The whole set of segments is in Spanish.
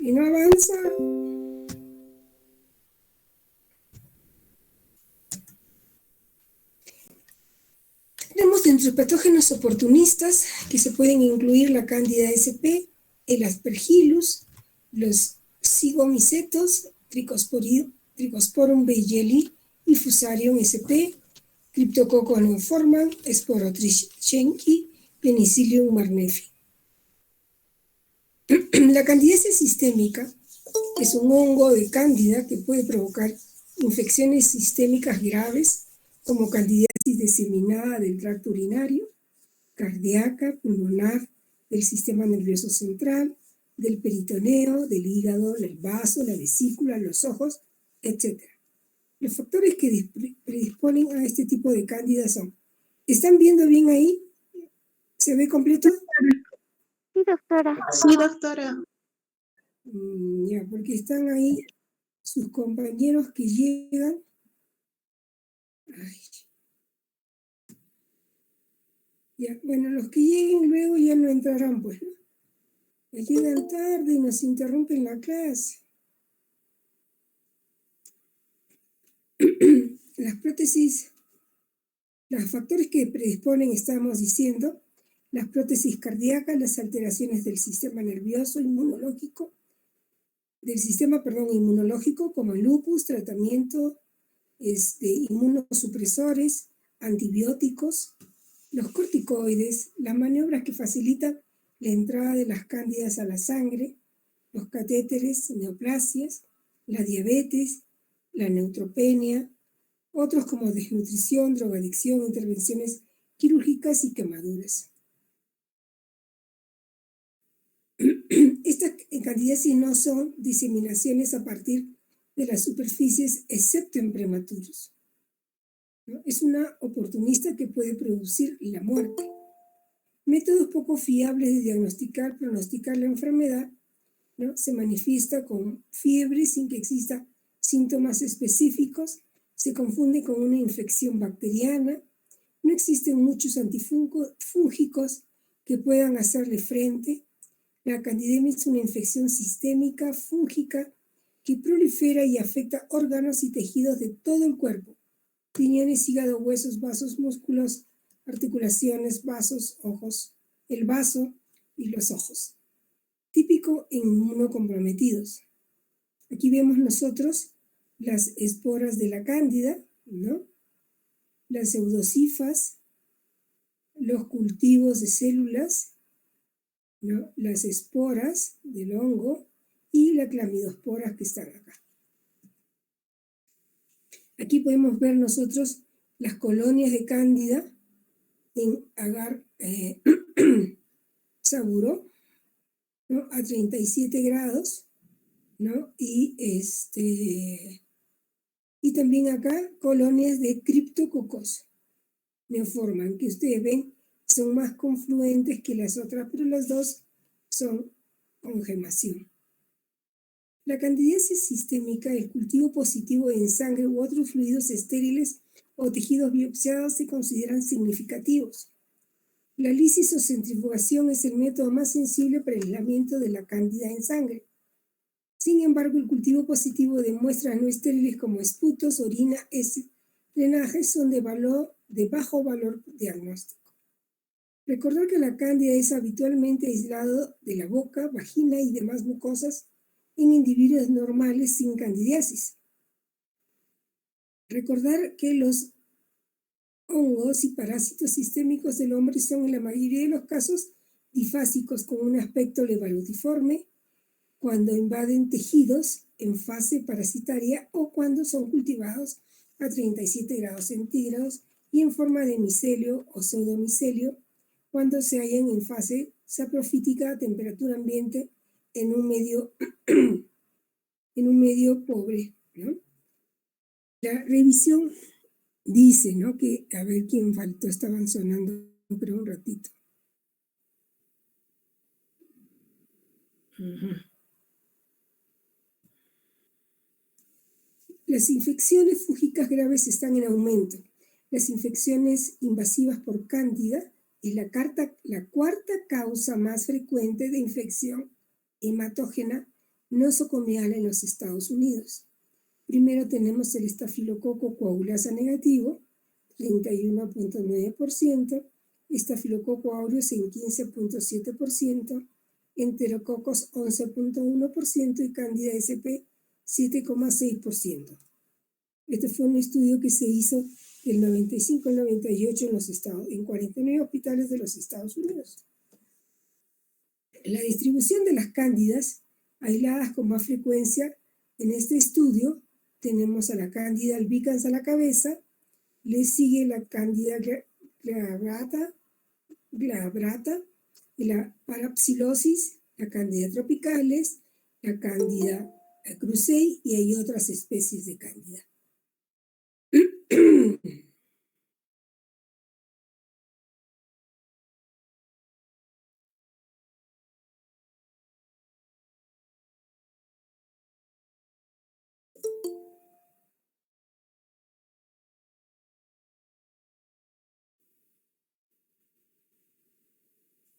Y no avanza. Tenemos entre patógenos oportunistas que se pueden incluir la Cándida sp, el Aspergillus, los Zygomycetos, Trichosporum beyeli y Fusarium sp, Cryptococcus neoformans, Sporotrichia, Penicillium marnefi. La candidiasis sistémica es un hongo de cándida que puede provocar infecciones sistémicas graves como candidiasis diseminada del tracto urinario, cardíaca, pulmonar, del sistema nervioso central, del peritoneo, del hígado, del vaso, la vesícula, los ojos, etc. Los factores que predisponen a este tipo de cándida son: ¿están viendo bien ahí? ¿Se ve completo? Sí, doctora. Sí, doctora. Ya, porque están ahí sus compañeros que llegan. Ay. Ya, bueno, los que lleguen luego ya no entrarán, pues, ¿no? Llegan tarde y nos interrumpen la clase. Las prótesis, los factores que predisponen, estamos diciendo, las prótesis cardíacas, las alteraciones del sistema nervioso inmunológico, inmunológico, como el lupus, tratamiento, inmunosupresores, antibióticos, los corticoides, las maniobras que facilitan la entrada de las cándidas a la sangre, los catéteres, neoplasias, la diabetes, la neutropenia, otros como desnutrición, drogadicción, intervenciones quirúrgicas y quemaduras. Estas candidiasis no son diseminaciones a partir de las superficies, excepto en prematuros, ¿no? Es una oportunista que puede producir la muerte. Métodos poco fiables de pronosticar la enfermedad, ¿no? Se manifiesta con fiebre sin que existan síntomas específicos, se confunde con una infección bacteriana, no existen muchos antifúngicos que puedan hacerle frente. La candidemia es una infección sistémica fúngica que prolifera y afecta órganos y tejidos de todo el cuerpo: riñones, hígado, huesos, vasos, músculos, articulaciones, vasos, ojos, el vaso y los ojos. Típico en inmunocomprometidos. Aquí vemos nosotros las esporas de la cándida, ¿no? Las pseudocifas, los cultivos de células, ¿no? Las esporas del hongo y las clamidosporas que están acá. Aquí podemos ver nosotros las colonias de cándida en agar saburo, ¿no? A 37 grados, ¿no? Y también acá colonias de Cryptococcus neoformans, que ustedes ven son más confluentes que las otras, pero las dos son con gemación. La candidiasis sistémica, el cultivo positivo en sangre u otros fluidos estériles o tejidos biopsiados, se consideran significativos. La lisis o centrifugación es el método más sensible para el aislamiento de la cándida en sangre. Sin embargo, el cultivo positivo de muestras no estériles como esputos, orina, drenajes son de bajo valor diagnóstico. Recordar que la cándida es habitualmente aislado de la boca, vagina y demás mucosas en individuos normales sin candidiasis. Recordar que los hongos y parásitos sistémicos del hombre son en la mayoría de los casos difásicos con un aspecto levarotiforme, cuando invaden tejidos en fase parasitaria o cuando son cultivados a 37 grados centígrados y en forma de micelio o pseudomicelio, cuando se hallan en fase saprofítica a temperatura ambiente en un medio pobre, ¿no? La revisión dice, ¿no? Que, a ver quién faltó, estaban sonando, pero un ratito. Las infecciones fúngicas graves están en aumento. Las infecciones invasivas por cándida es la cuarta causa más frecuente de infección hematógena nosocomial en los Estados Unidos. Primero tenemos el estafilococo coagulasa negativo, 31.9%, estafilococo aureus en 15.7%, enterococos 11.1% y Candida sp 7.6%. Este fue un estudio que se hizo del 95 al 98 en 49 hospitales de los Estados Unidos. La distribución de las cándidas aisladas con más frecuencia en este estudio tenemos a la Candida albicans a la cabeza, le sigue la Candida glabrata, y la parapsilosis, la Candida tropicalis, la Candida krusei y hay otras especies de Candida.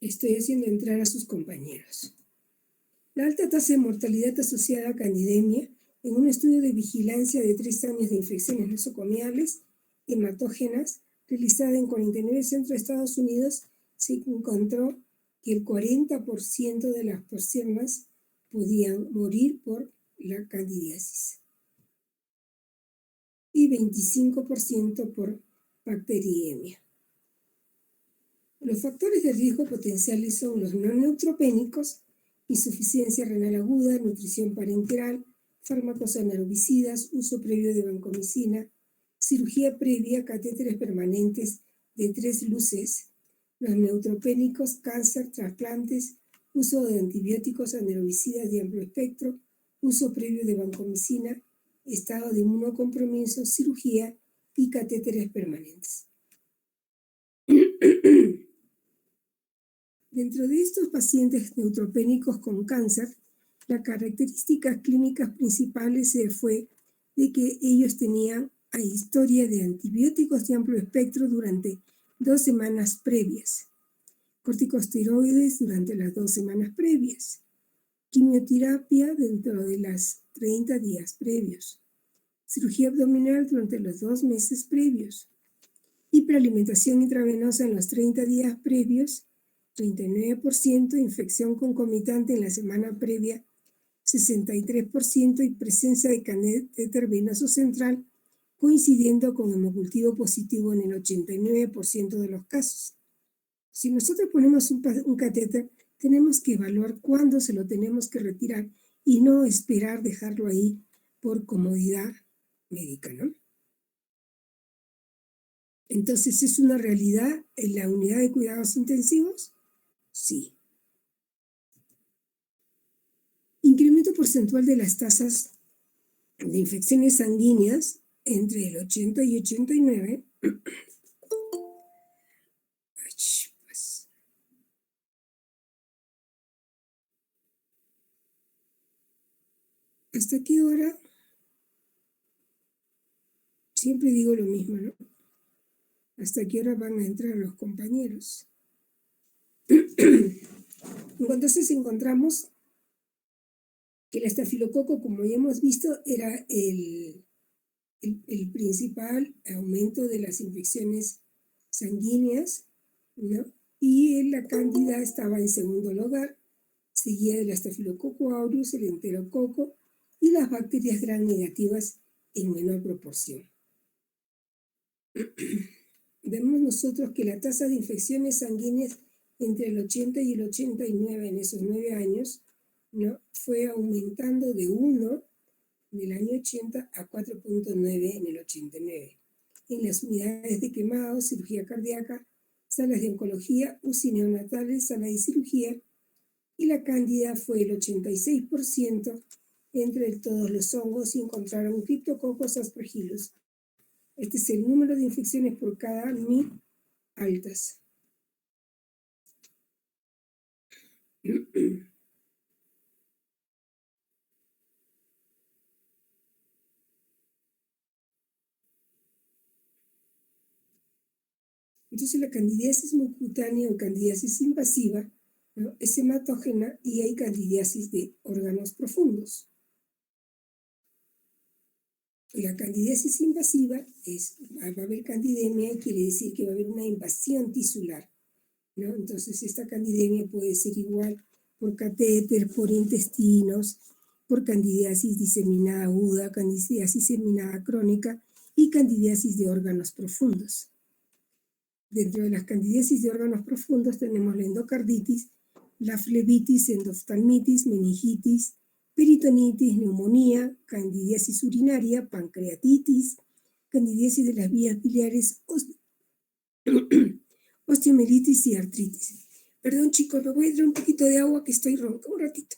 Estoy haciendo entrar a sus compañeros. La alta tasa de mortalidad asociada a candidemia en un estudio de vigilancia de 3 años de infecciones nosocomiales hematógenas realizada en 49 centros de Estados Unidos, se encontró que el 40% de las personas podían morir por la candidiasis y 25% por bacteriemia. Los factores de riesgo potenciales son los no neutropénicos, insuficiencia renal aguda, nutrición parenteral, fármacos anaerobicidas, uso previo de vancomicina, cirugía previa, catéteres permanentes de 3 luces, los neutropénicos, cáncer, trasplantes, uso de antibióticos anaerobicidas de amplio espectro, uso previo de vancomicina, estado de inmunocompromiso, cirugía y catéteres permanentes. Dentro de estos pacientes neutropénicos con cáncer, las características clínicas principales fue de que ellos tenían historia de antibióticos de amplio espectro durante 2 semanas previas, corticosteroides durante las 2 semanas previas, quimioterapia dentro de las 30 días previos, cirugía abdominal durante los 2 meses previos, hiperalimentación intravenosa en los 30 días previos, 39%, infección concomitante en la semana previa, 63% y presencia de catéter venoso central, coincidiendo con hemocultivo positivo en el 89% de los casos. Si nosotros ponemos un catéter, tenemos que evaluar cuándo se lo tenemos que retirar y no esperar dejarlo ahí por comodidad médica, ¿no? Entonces, ¿es una realidad en la unidad de cuidados intensivos? Sí. Incremento porcentual de las tasas de infecciones sanguíneas entre el 80 y 89. ¿Hasta qué hora? Siempre digo lo mismo, ¿no? ¿Hasta qué hora van a entrar los compañeros? Entonces encontramos que el estafilococo, como ya hemos visto, era el principal aumento de las infecciones sanguíneas, ¿no? Y la cándida estaba en segundo lugar, seguida del estafilococo aureus, el enterococo y las bacterias gram negativas en menor proporción. Vemos nosotros que la tasa de infecciones sanguíneas entre el 80 y el 89 en esos 9 años, ¿no?, fue aumentando de 1 en el año 80 a 4.9 en el 89. En las unidades de quemados, cirugía cardíaca, salas de oncología, UCI neonatales, sala de cirugía, y la cándida fue el 86% entre todos los hongos y encontraron Cryptococcus aspergillus. Este es el número de infecciones por cada 1000 altas. Entonces la candidiasis mucocutánea o candidiasis invasiva, ¿no? Es hematógena y hay candidiasis de órganos profundos. La candidiasis invasiva va a haber candidemia, quiere decir que va a haber una invasión tisular, ¿no? Entonces esta candidemia puede ser igual por catéter, por intestinos, por candidiasis diseminada aguda, candidiasis diseminada crónica y candidiasis de órganos profundos. Dentro de las candidiasis de órganos profundos tenemos la endocarditis, la flebitis, endoftalmitis, meningitis, peritonitis, neumonía, candidiasis urinaria, pancreatitis, candidiasis de las vías biliares, osteomielitis y artritis. Perdón, chicos, me voy a traer un poquito de agua que estoy ronca. Un ratito.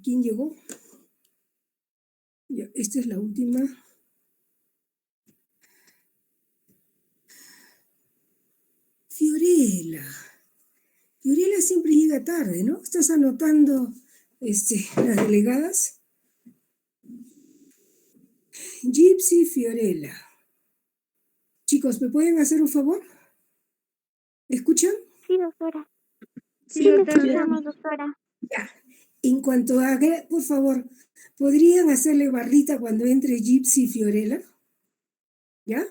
¿Quién llegó? Ya, esta es la última. Fiorella. Fiorella siempre llega tarde, ¿no? ¿Estás anotando las delegadas? Gypsy, Fiorella. Chicos, ¿me pueden hacer un favor? ¿Escuchan? Sí, doctora. Sí, Sí, le doctora. escuchamos, doctora. Ya. En cuanto a, por favor, ¿podrían hacerle barrita cuando entre Gypsy y Fiorella? ¿Ya?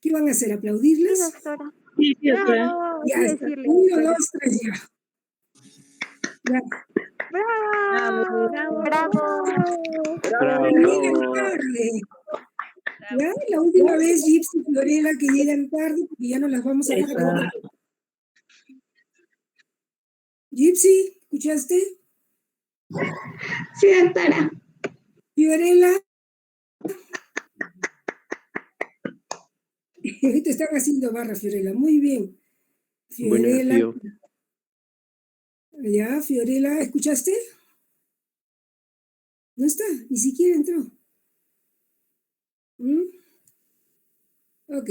¿Qué van a hacer? Sí, ¿Aplaudirles? doctora. Sí, doctora. Bravo. Ya, Sí, está. decirle, 1, doctora. 2, 3, ya. Ya. Bravo. Bravo. Llegan tarde. ¿Ya? La última vez Gypsy y Fiorella que llegan tarde porque ya no las vamos a dejar entrar. Gypsy, ¿escuchaste? Sí, doctora. Fiorella. Te están haciendo barra, Fiorella. Muy bien. Fiorella. Ya, Fiorella, ¿escuchaste? No está, ni siquiera entró. Ok.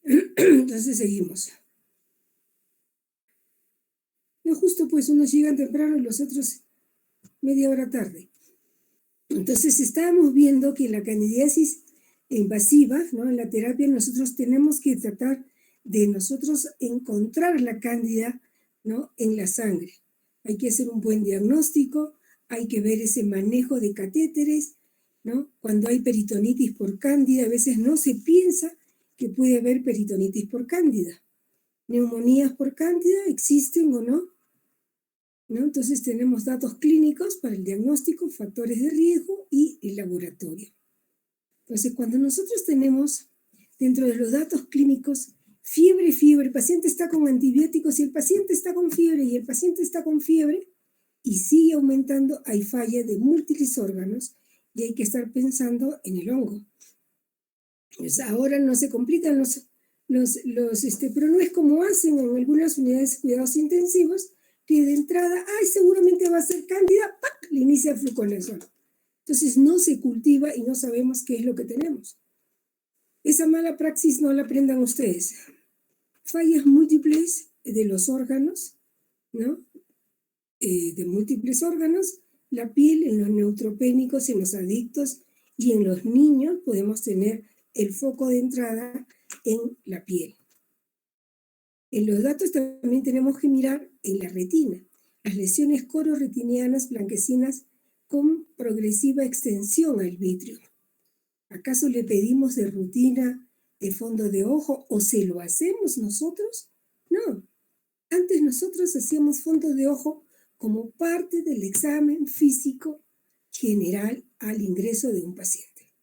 Entonces seguimos. No, justo pues unos llegan temprano y los otros media hora tarde. Entonces estábamos viendo que en la candidiasis invasiva, ¿no? En la terapia nosotros tenemos que tratar de nosotros encontrar la cándida, ¿no? En la sangre. Hay que hacer un buen diagnóstico, hay que ver ese manejo de catéteres, ¿no? Cuando hay peritonitis por cándida, a veces no se piensa que puede haber peritonitis por cándida. Neumonías por cándida, ¿existen o no? ¿No? Entonces tenemos datos clínicos para el diagnóstico, factores de riesgo y el laboratorio. Entonces, cuando nosotros tenemos dentro de los datos clínicos fiebre, el paciente está con antibióticos y el paciente está con fiebre y el paciente está con fiebre y sigue aumentando, hay falla de múltiples órganos y hay que estar pensando en el hongo. Pues ahora no se complican pero no es como hacen en algunas unidades de cuidados intensivos, que de entrada, seguramente va a ser cándida, ¡pac!, le inicia fluconazol. Entonces no se cultiva y no sabemos qué es lo que tenemos. Esa mala praxis no la aprendan ustedes. Fallas múltiples de los órganos, ¿no? De múltiples órganos, la piel, en los neutropénicos, en los adictos y en los niños podemos tener el foco de entrada en la piel. En los datos también tenemos que mirar en la retina, las lesiones cororetinianas blanquecinas con progresiva extensión al vitrio. ¿Acaso le pedimos de rutina de fondo de ojo o se lo hacemos nosotros? No. Antes nosotros hacíamos fondo de ojo como parte del examen físico general al ingreso de un paciente.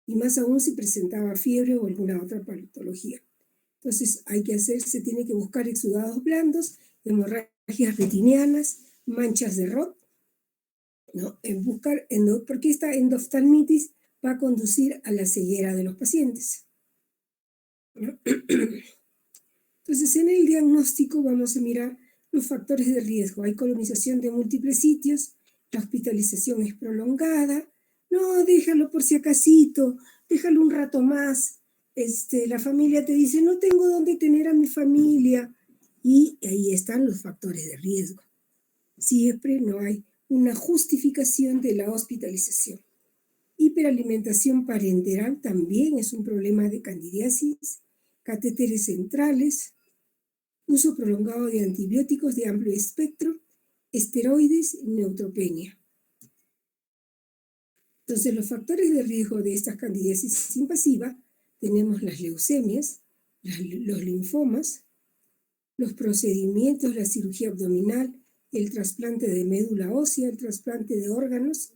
Y más aún si presentaba fiebre o alguna otra patología. Entonces se tiene que buscar exudados blandos, hemorragias retinianas, manchas de Roth, ¿no? Porque esta endoftalmitis va a conducir a la ceguera de los pacientes, ¿no? Entonces, en el diagnóstico vamos a mirar los factores de riesgo. Hay colonización de múltiples sitios, la hospitalización es prolongada. No, déjalo por si acasito, déjalo un rato más. La familia te dice, no tengo dónde tener a mi familia. Y ahí están los factores de riesgo. Siempre no hay una justificación de la hospitalización. Hiperalimentación parenteral también es un problema de candidiasis, catéteres centrales, uso prolongado de antibióticos de amplio espectro, esteroides y neutropenia. Entonces, los factores de riesgo de esta candidiasis invasiva tenemos las leucemias, los linfomas, los procedimientos, la cirugía abdominal, el trasplante de médula ósea, el trasplante de órganos,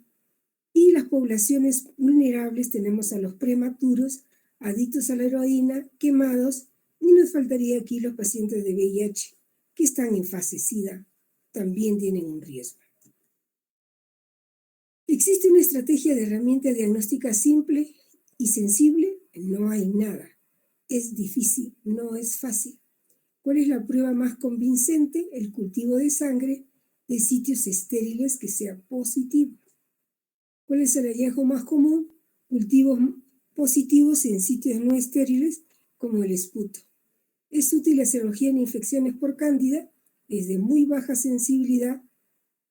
y las poblaciones vulnerables tenemos a los prematuros, adictos a la heroína, quemados, y nos faltaría aquí los pacientes de VIH que están en fase SIDA, también tienen un riesgo. ¿Existe una estrategia de herramienta diagnóstica simple y sensible? No hay nada. Es difícil, no es fácil. ¿Cuál es la prueba más convincente? El cultivo de sangre de sitios estériles que sea positivo. ¿Cuál es el hallazgo más común? Cultivos positivos en sitios no estériles como el esputo. Es útil la serología en infecciones por cándida, es de muy baja sensibilidad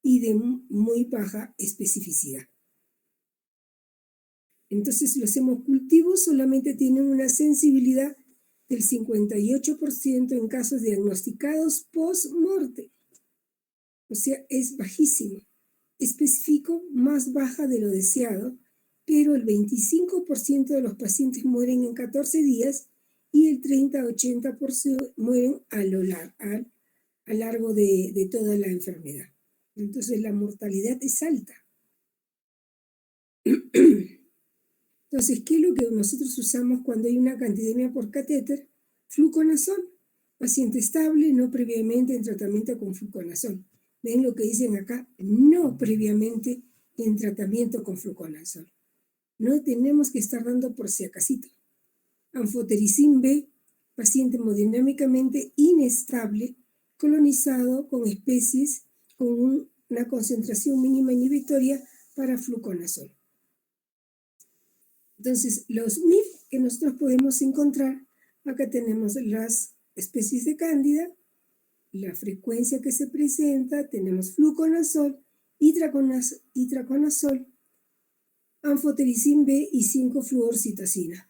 y de muy baja especificidad. Entonces los hemocultivos solamente tienen una sensibilidad del 58% en casos diagnosticados post-morte. O sea, es bajísimo. Específico, más baja de lo deseado, pero el 25% de los pacientes mueren en 14 días y el 30-80% mueren a lo largo de toda la enfermedad. Entonces la mortalidad es alta. Entonces, ¿qué es lo que nosotros usamos cuando hay una candidemia por catéter? Fluconazol. Paciente estable, no previamente en tratamiento con fluconazol. ¿Ven lo que dicen acá? No previamente en tratamiento con fluconazol. No tenemos que estar dando por si acasito. Anfotericin B, paciente hemodinámicamente inestable, colonizado con especies con una concentración mínima inhibitoria para fluconazol. Entonces, los MIF que nosotros podemos encontrar, acá tenemos las especies de cándida, la frecuencia que se presenta, tenemos fluconazol, itraconazol, anfotericin B y 5-fluorcitocina.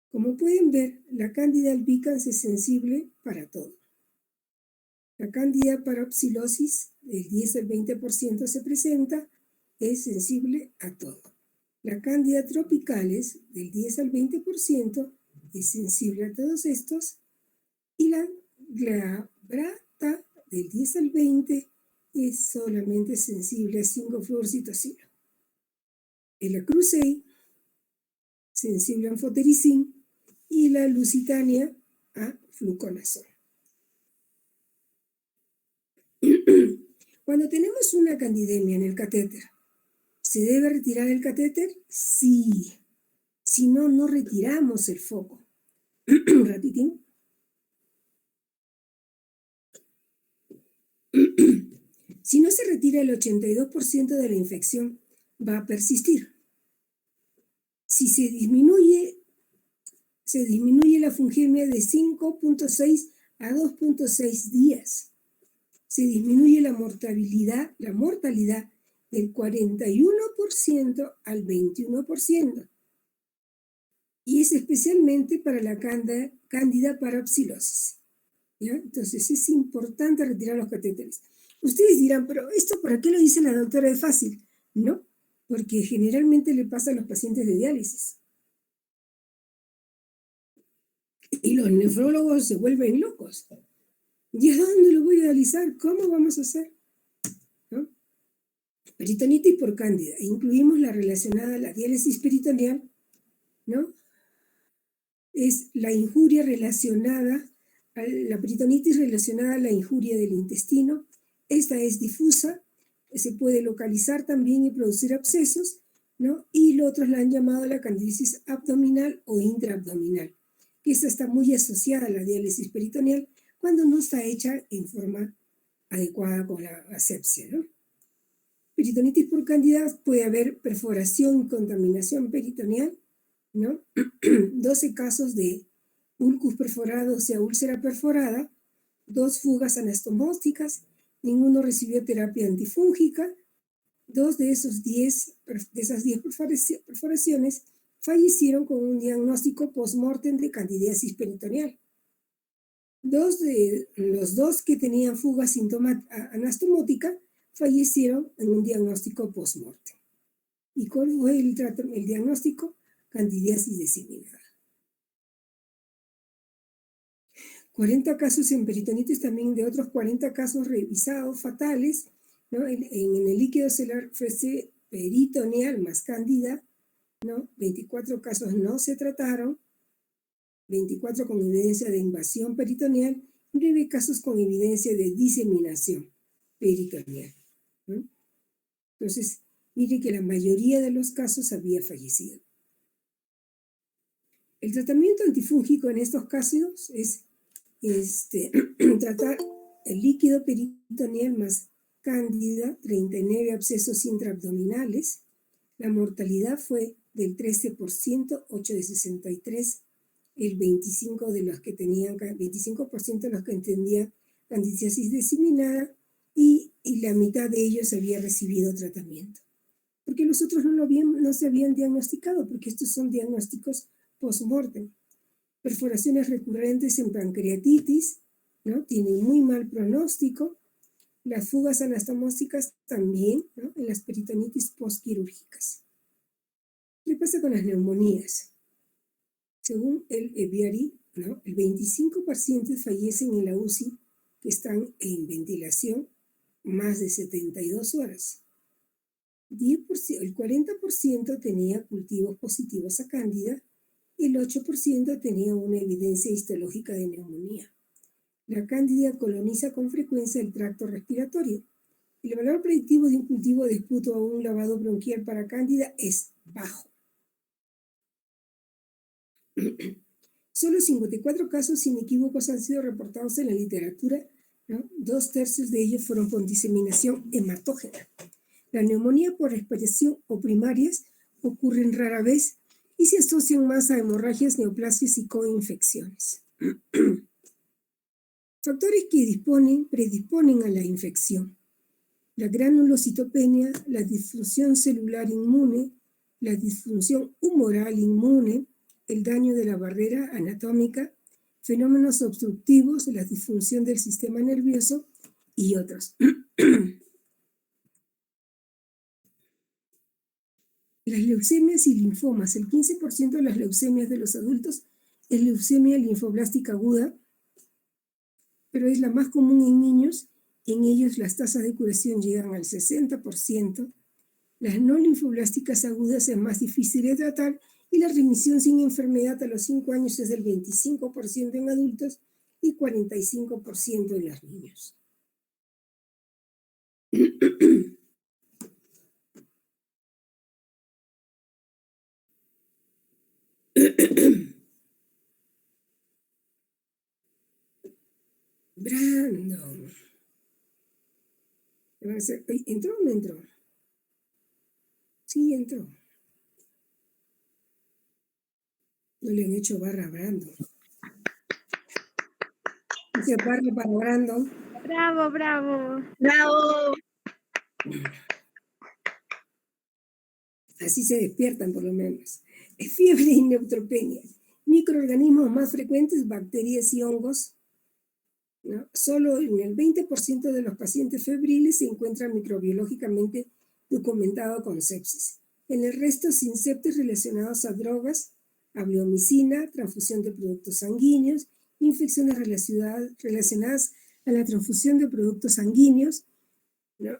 Como pueden ver, la cándida albicans es sensible para todo. La cándida parapsilosis, del 10 al 20% se presenta, es sensible a todo. La cándida tropicales, del 10 al 20%, es sensible a todos estos. Y la glabrata, del 10 al 20%, es solamente sensible a 5-fluorcitocina. El acrusei, sensible a anfotericin, y la lusitania a fluconazol. Cuando tenemos una candidemia en el catéter, ¿se debe retirar el catéter? Sí. Si no, no retiramos el foco. Un ratitín. Si no se retira el 82% de la infección, va a persistir. Si se disminuye la fungemia de 5.6 a 2.6 días. Se disminuye la mortalidad del 41% al 21%. Y es especialmente para la cándida parapsilosis. ¿Ya? Entonces es importante retirar los catéteres. Ustedes dirán, pero ¿esto por qué lo dice la doctora de fácil? No, porque generalmente le pasa a los pacientes de diálisis. Y los nefrólogos se vuelven locos. ¿Y a dónde lo voy a dializar? ¿Cómo vamos a hacer? ¿No? Peritonitis por cándida. Incluimos la relacionada a la diálisis peritoneal, ¿no? Es la injuria relacionada, la peritonitis relacionada a la injuria del intestino. Esta es difusa, se puede localizar también y producir abscesos, ¿no? Y los otros la han llamado la candidiasis abdominal o intraabdominal, que esta está muy asociada a la diálisis peritoneal cuando no está hecha en forma adecuada con la asepsia, ¿no? Peritonitis por cándida puede haber perforación y contaminación peritoneal, ¿no? 12 casos de ulcus perforado, o sea, úlcera perforada, 2 fugas anastomósticas, ninguno recibió terapia antifúngica, 2 de esas 10 perforaciones fallecieron con un diagnóstico post-mortem de candidiasis peritoneal. Los 2 que tenían fuga anastomótica fallecieron en un diagnóstico post-mortem. ¿Y cuál fue el diagnóstico? Candidiasis diseminada. 40 casos en peritonitis, también de otros 40 casos revisados fatales, ¿no? En el líquido celular peritoneal más cándida, ¿no? 24 casos no se trataron, 24 con evidencia de invasión peritoneal y 9 casos con evidencia de diseminación peritoneal, ¿no? Entonces, mire que la mayoría de los casos había fallecido. El tratamiento antifúngico en estos casos es tratar el líquido peritoneal más cándida, 39 abscesos intraabdominales. La mortalidad fue del 13%, 8 de 63, el 25% de los que tenían, 25% de los que entendían candidiasis diseminada y la mitad de ellos había recibido tratamiento. Porque los otros no se habían diagnosticado, porque estos son diagnósticos post-mortem. Perforaciones recurrentes en pancreatitis, ¿no? Tienen muy mal pronóstico. Las fugas anastomósicas también, ¿no? En las peritonitis postquirúrgicas. ¿Qué pasa con las neumonías? Según el EBIARI, ¿no? El 25 pacientes fallecen en la UCI que están en ventilación más de 72 horas. El 40% tenía cultivos positivos a cándida y el 8% tenía una evidencia histológica de neumonía. La cándida coloniza con frecuencia el tracto respiratorio. El valor predictivo de un cultivo de esputo o un lavado bronquial para cándida es bajo. Solo 54 casos inequívocos han sido reportados en la literatura, ¿no? 2/3 de ellos fueron con diseminación hematógena. La neumonía por respiración o primarias ocurren rara vez y se asocian más a hemorragias, neoplasias y coinfecciones. Factores que predisponen a la infección: la granulocitopenia, la disfunción celular inmune, la disfunción humoral inmune, el daño de la barrera anatómica, fenómenos obstructivos, la disfunción del sistema nervioso y otros. Las leucemias y linfomas. El 15% de las leucemias de los adultos es leucemia linfoblástica aguda, pero es la más común en niños. En ellos las tasas de curación llegan al 60%. Las no linfoblásticas agudas es más difícil de tratar y la remisión sin enfermedad a los 5 años es del 25% en adultos y 45% en los niños. Brandon. ¿Entró o no entró? Sí, entró. No le han hecho barra a Brandon. Dice barra para Brandon. Bravo, bravo. Bravo. Así se despiertan por lo menos. Fiebre y neutropenia. Microorganismos más frecuentes, bacterias y hongos, ¿no? Solo en el 20% de los pacientes febriles se encuentra microbiológicamente documentado con sepsis. En el resto, sin sepsis relacionados a drogas, a bleomicina, transfusión de productos sanguíneos, infecciones relacionadas a la transfusión de productos sanguíneos, ¿no?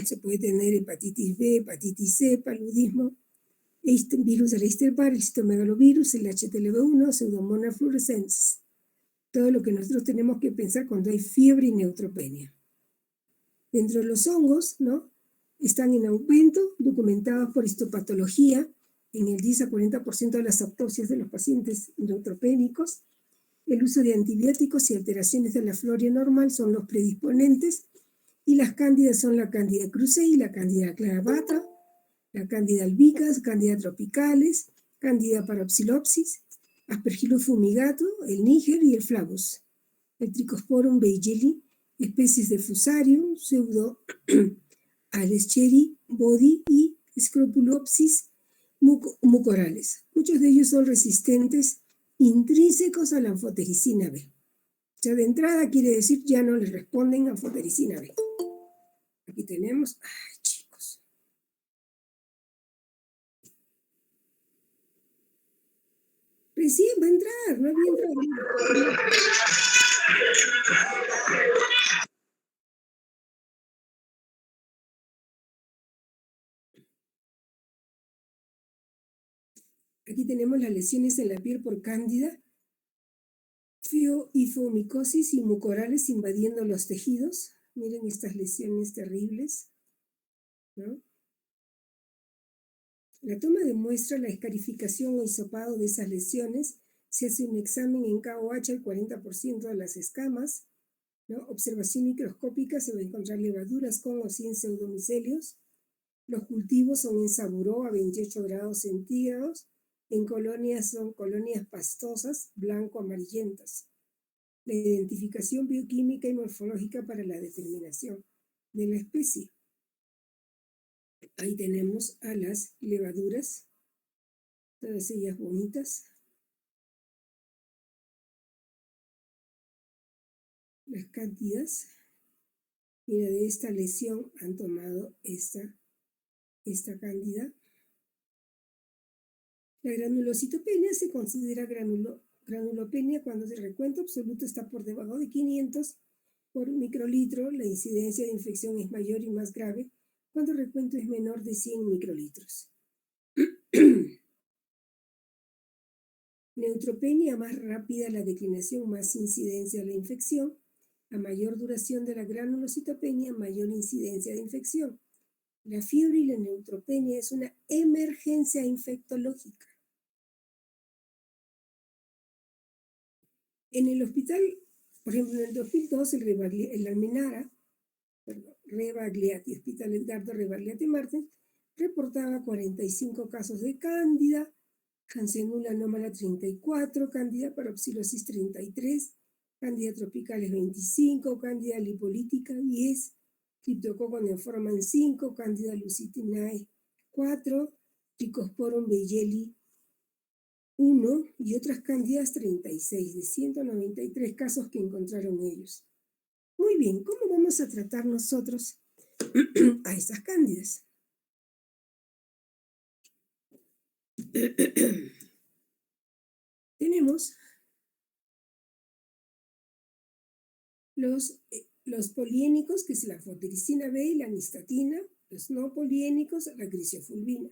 Se puede tener hepatitis B, hepatitis C, paludismo, virus del Epstein-Barr, el citomegalovirus, el HTLV1, Pseudomonas fluorescens. Todo lo que nosotros tenemos que pensar cuando hay fiebre y neutropenia. Dentro de los hongos, ¿no? Están en aumento, documentados por histopatología, en el 10 a 40% de las autopsias de los pacientes neutropénicos. El uso de antibióticos y alteraciones de la flora normal son los predisponentes, y las cándidas son la cándida krusei, la cándida clavata, la cándida albicans, cándida tropicales, cándida parapsilopsis, Aspergillus fumigato, el níger y el flavus, el Trichosporum weigeli, especies de Fusarium, pseudo Alescheri, body y Scrofulopsis mucorales. Muchos de ellos son resistentes intrínsecos a la anfotericina B. O sea, de entrada quiere decir ya no le responden a anfotericina B. Aquí tenemos, ay chicos. Recién va a entrar, no había entrado. Aquí tenemos las lesiones en la piel por cándida, fifomicosis y mucorales invadiendo los tejidos. Miren estas lesiones terribles, ¿no? La toma de muestra, la escarificación o hisopado de esas lesiones, se hace un examen en KOH al 40% de las escamas, ¿no? Observación microscópica, se va a encontrar levaduras con o sin pseudomicelios. Los cultivos son en Saburó a 28 grados centígrados. En colonias son colonias pastosas, blanco-amarillentas. La identificación bioquímica y morfológica para la determinación de la especie. Ahí tenemos a las levaduras, todas ellas bonitas. Las cándidas, mira, de esta lesión han tomado esta cándida. La granulocitopenia se considera granulopenia cuando el recuento absoluto está por debajo de 500 por microlitro. La incidencia de infección es mayor y más grave cuando el recuento es menor de 100 microlitros. Neutropenia, más rápida la declinación, más incidencia de la infección. A mayor duración de la granulocitopenia, mayor incidencia de infección. La fiebre y la neutropenia es una emergencia infectológica. En el hospital, por ejemplo, en el 2002, el Almenara, Rebagliati, Hospital Edgardo Rebagliati Martens, reportaba 45 casos de cándida, Hansenula anómala 34, cándida parapsilosis 33, cándida tropicales 25, cándida lipolítica 10, Cryptococcus neoformans 5, cándida lusitinae 4, Trichosporum beyeli 1 y otras cándidas 36, de 193 casos que encontraron ellos. Muy bien, ¿cómo vamos a tratar nosotros a esas cándidas? Tenemos los poliénicos, que es la anfotericina B y la nistatina, los no poliénicos, la crisiofulvina.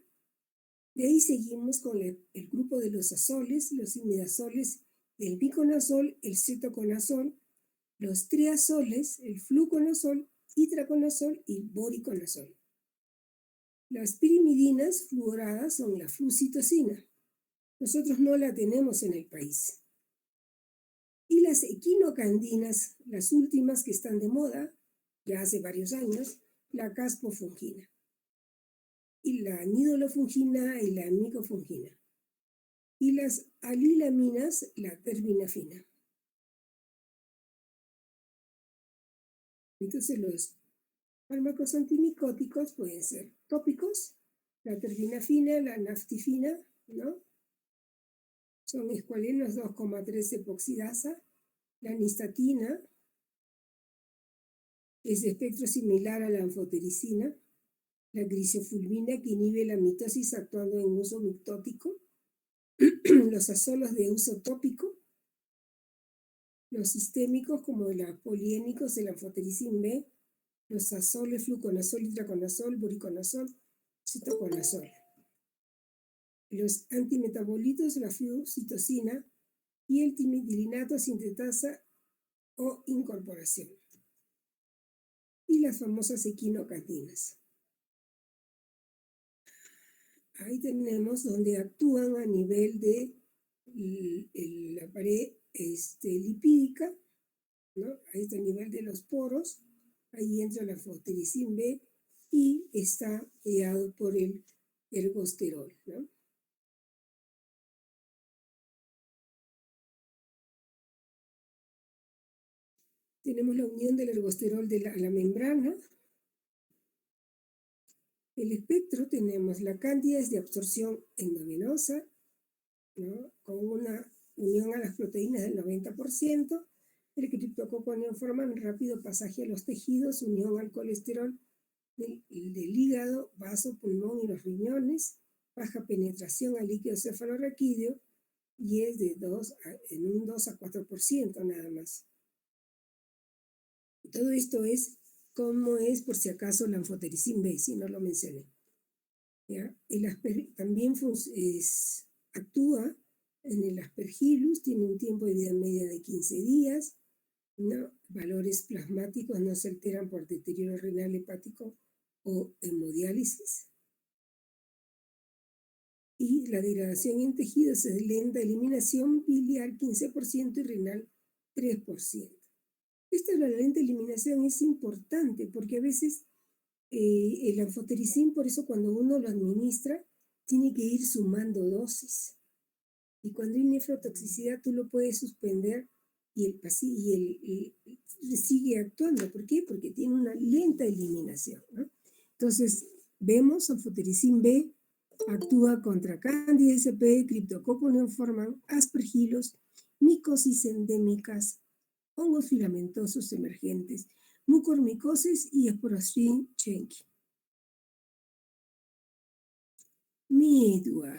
De ahí seguimos con el grupo de los azoles, los imidazoles, el biconazol, el cetoconazol, los triazoles, el fluconazol, itraconazol y boriconazol. Las pirimidinas fluoradas son la flucitosina. Nosotros no la tenemos en el país. Y las equinocandinas, las últimas que están de moda, ya hace varios años, la caspofungina. Y la nidolofungina y la micofungina. Y las alilaminas, la terbinafina. Entonces los fármacos antimicóticos pueden ser tópicos, la terbinafina, la naftifina, ¿no? Son escualenos 2,3 epoxidasa, la nistatina, es de espectro similar a la anfotericina, la grisofulvina que inhibe la mitosis actuando en uso mitótico, los azolos de uso tópico, los sistémicos como los poliénicos, el anfotericin B, los azoles fluconazol, itraconazol, boriconazol, cetoconazol. Los antimetabolitos, la flucitosina y el timidilinato sintetasa o incorporación. Y las famosas equinocandinas. Ahí tenemos donde actúan a nivel de la pared lipídica, ¿no? Ahí está a nivel de los poros, ahí entra la anfotericin B y está guiado por el ergosterol, ¿no? Tenemos la unión del ergosterol de la membrana. El espectro tenemos la cándida es de absorción endovenosa, ¿no? Con una unión a las proteínas del 90%, el Cryptococcus neoformans, rápido pasaje a los tejidos, unión al colesterol del hígado, vaso, pulmón y los riñones, baja penetración al líquido cefalorraquídeo y es de en un 2 a 4% nada más. Todo esto es como es, por si acaso, la anfotericin B, si no lo mencioné. ¿Ya? También actúa en el aspergillus, tiene un tiempo de vida media de 15 días, ¿no? Valores plasmáticos no se alteran por deterioro renal hepático o hemodiálisis. Y la degradación en tejidos es lenta, eliminación biliar 15% y renal 3%. Esta de la lenta eliminación es importante porque a veces el anfotericin, por eso cuando uno lo administra, tiene que ir sumando dosis. Y cuando hay nefrotoxicidad, tú lo puedes suspender y el sigue actuando. ¿Por qué? Porque tiene una lenta eliminación, ¿no? Entonces, vemos anfotericin B actúa contra Candida sp, Cryptococcus neoformans, aspergillus, micosis endémicas, hongos filamentosos emergentes, mucormicosis y Sporozoa chenki. Midward.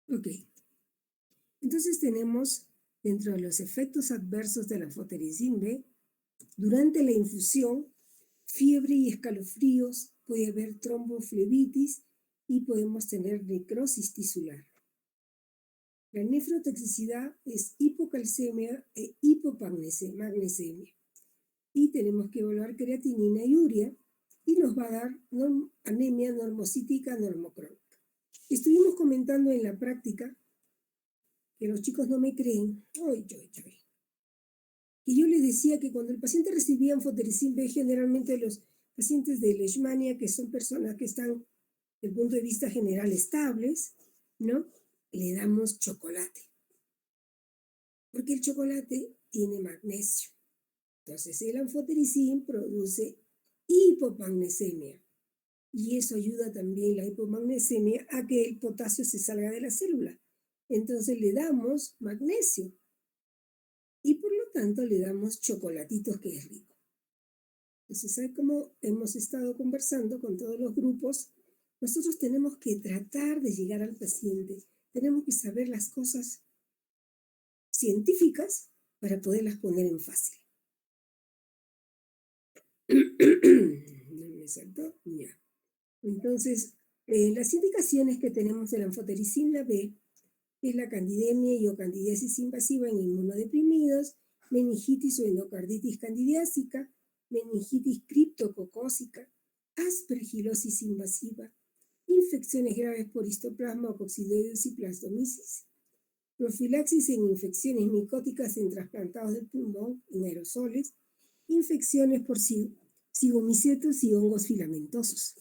Ok. Entonces tenemos dentro de los efectos adversos de la anfotericin B, durante la infusión, fiebre y escalofríos, puede haber tromboflebitis y podemos tener necrosis tisular. La nefrotoxicidad es hipocalcemia e hipomagnesemia. Y tenemos que evaluar creatinina y urea y nos va a dar anemia normocítica normocrónica. Estuvimos comentando en la práctica que los chicos no me creen. Y yo les decía que cuando el paciente recibía anfotericin B, generalmente los pacientes de leishmania, que son personas que están, desde el punto de vista general, estables, ¿no? Le damos chocolate. Porque el chocolate tiene magnesio. Entonces el anfotericin produce hipomagnesemia. Y eso ayuda también la hipomagnesemia a que el potasio se salga de la célula. Entonces le damos magnesio. Y por lo tanto le damos chocolatitos, que es rico. Entonces, ¿sabe cómo hemos estado conversando con todos los grupos? Nosotros tenemos que tratar de llegar al paciente. Tenemos que saber las cosas científicas para poderlas poner en fácil. No me saltó, ya. Entonces, las indicaciones que tenemos de la anfotericina B es la candidemia y o candidiasis invasiva en inmunodeprimidos, meningitis o endocarditis candidiásica, meningitis criptococócica, aspergilosis invasiva, infecciones graves por histoplasma o coccidioides y plastomisis, profilaxis en infecciones micóticas en trasplantados del pulmón en aerosoles, infecciones por cigomicetos y hongos filamentosos.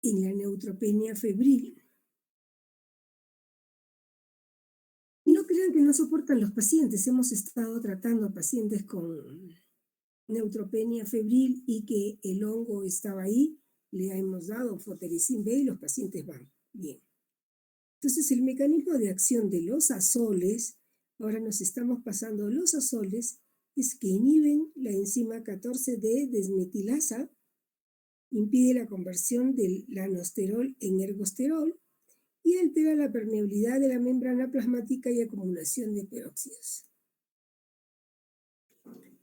En la neutropenia febril. No crean que no soportan los pacientes. Hemos estado tratando a pacientes con neutropenia febril y que el hongo estaba ahí. Le hemos dado anfotericin B y los pacientes van bien. Entonces, el mecanismo de acción de los azoles, ahora nos estamos pasando los azoles, es que inhiben la enzima 14D desmetilasa, impide la conversión del lanosterol en ergosterol y altera la permeabilidad de la membrana plasmática y acumulación de peróxidos.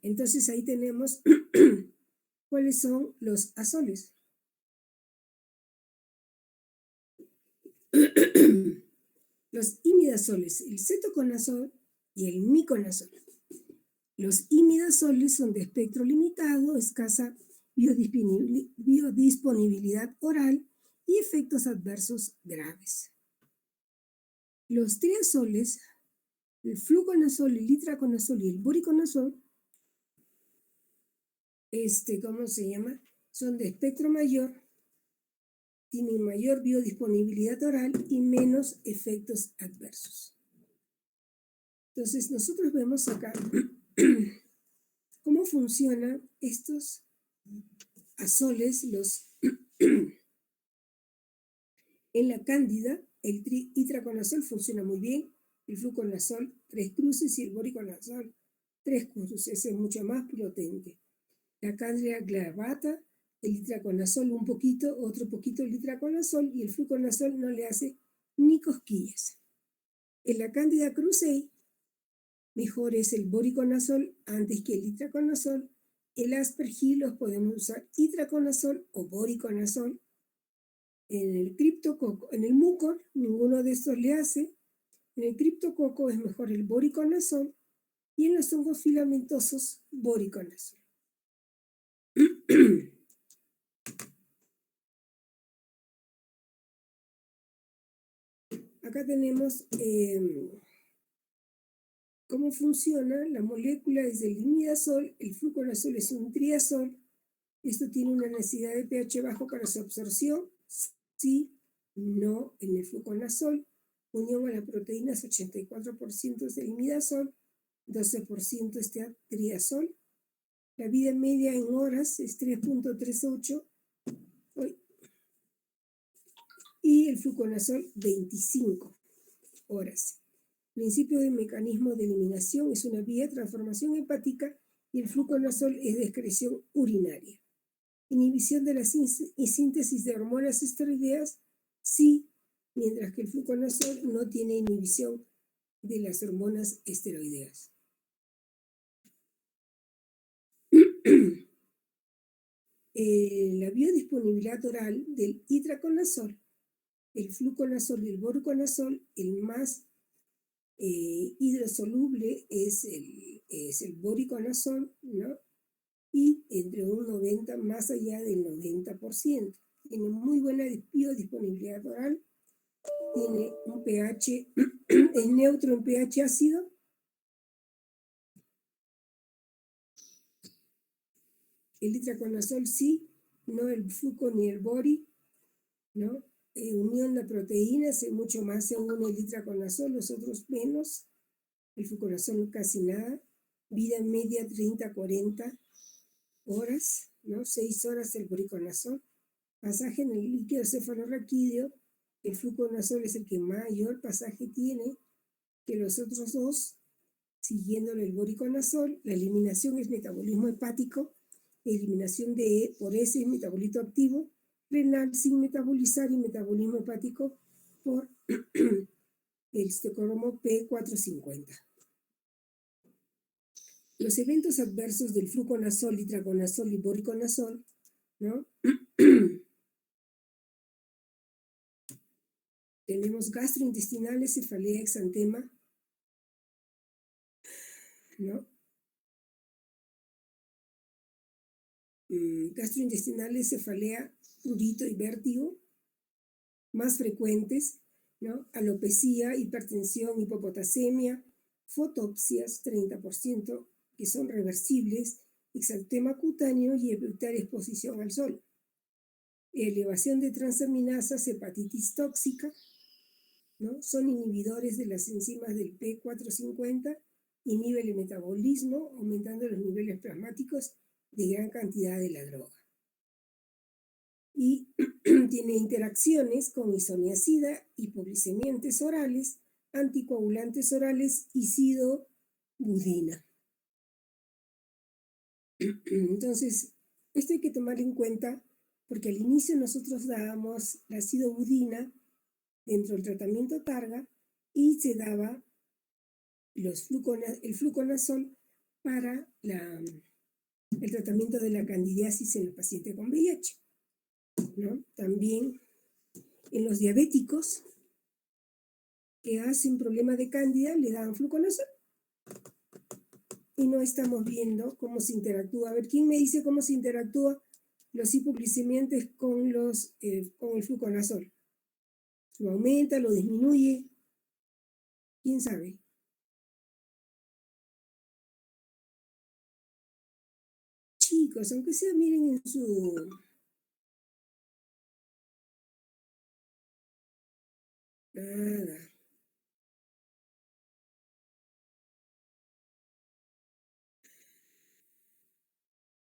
Entonces ahí tenemos cuáles son los azoles. Los imidazoles, el cetoconazol y el miconazol. Los imidazoles son de espectro limitado, escasa biodisponibilidad oral y efectos adversos graves. Los triazoles, el fluconazol, el itraconazol y el boriconazol, ¿cómo se llama? Son de espectro mayor, tienen mayor biodisponibilidad oral y menos efectos adversos. Entonces, nosotros vemos acá cómo funcionan estos azoles, en la cándida, el itraconazol funciona muy bien, el fluconazol 3 cruces y el boriconazol 3 cruces, es mucho más potente. La cándida glavata, el itraconazol un poquito, otro poquito el itraconazol y el fluconazol no le hace ni cosquillas. En la cándida crucei, mejor es el boriconazol antes que el itraconazol. El aspergillus podemos usar itraconazol o boriconazol. En el criptococo, en el mucor, ninguno de estos le hace. En el criptococo es mejor el boriconazol y en los hongos filamentosos, boriconazol. Acá tenemos cómo funciona la molécula desde el imidazol. El fluconazol es un triazol. Esto tiene una necesidad de pH bajo para su absorción. Sí, no en el fluconazol. Unión a las proteínas, 84% es del imidazol, 12% es triazol. La vida media en horas es 3.38 y el fluconazol 25 horas. Principio del mecanismo de eliminación es una vía de transformación hepática y el fluconazol es de excreción urinaria. Inhibición de la síntesis de hormonas esteroideas, sí, mientras que el fluconazol no tiene inhibición de las hormonas esteroideas. La biodisponibilidad oral del itraconazol, el fluconazol y el borconazol, el más hidrosoluble es el boriconazol, ¿no? Y entre un 90, más allá del 90%. Tiene muy buena biodisponibilidad oral, tiene un pH, es neutro en pH ácido. El itraconazol sí, no el fluco ni el bori, ¿no? Unión de proteínas, mucho más se une el itraconazol, los otros menos. El fluconazol casi nada. Vida media 30-40 horas, ¿no? 6 horas el boriconazol. Pasaje en el líquido cefalorraquídeo, el fluconazol es el que mayor pasaje tiene que los otros dos, siguiéndole el boriconazol. La eliminación es metabolismo hepático, eliminación de por ese metabolito activo, renal sin metabolizar y metabolismo hepático por el cromo P450. Los eventos adversos del fluconazol, itraconazol y boriconazol, ¿no? Tenemos gastrointestinales, cefalea, exantema, ¿no? Gastrointestinales, cefalea, prurito y vértigo, más frecuentes, ¿no? Alopecia, hipertensión, hipopotasemia, fotopsias, 30%, que son reversibles, exantema cutáneo y evitar exposición al sol. Elevación de transaminasas, hepatitis tóxica, ¿no? Son inhibidores de las enzimas del P450, inhibe el metabolismo, aumentando los niveles plasmáticos de gran cantidad de la droga. Y tiene interacciones con isoniazida, hipoglicemiantes orales, anticoagulantes orales y sidobudina. Entonces, esto hay que tomar en cuenta porque al inicio nosotros dábamos la sidobudina dentro del tratamiento Targa y se daba el fluconazol para el tratamiento de la candidiasis en el paciente con VIH, ¿no? También en los diabéticos que hacen problema de cándida le dan fluconazol y no estamos viendo cómo se interactúa. A ver, ¿quién me dice cómo se interactúa los hipoglicemiantes con el fluconazol? ¿Lo aumenta, lo disminuye? ¿Quién sabe? Chicos, aunque sea, miren en su... Nada.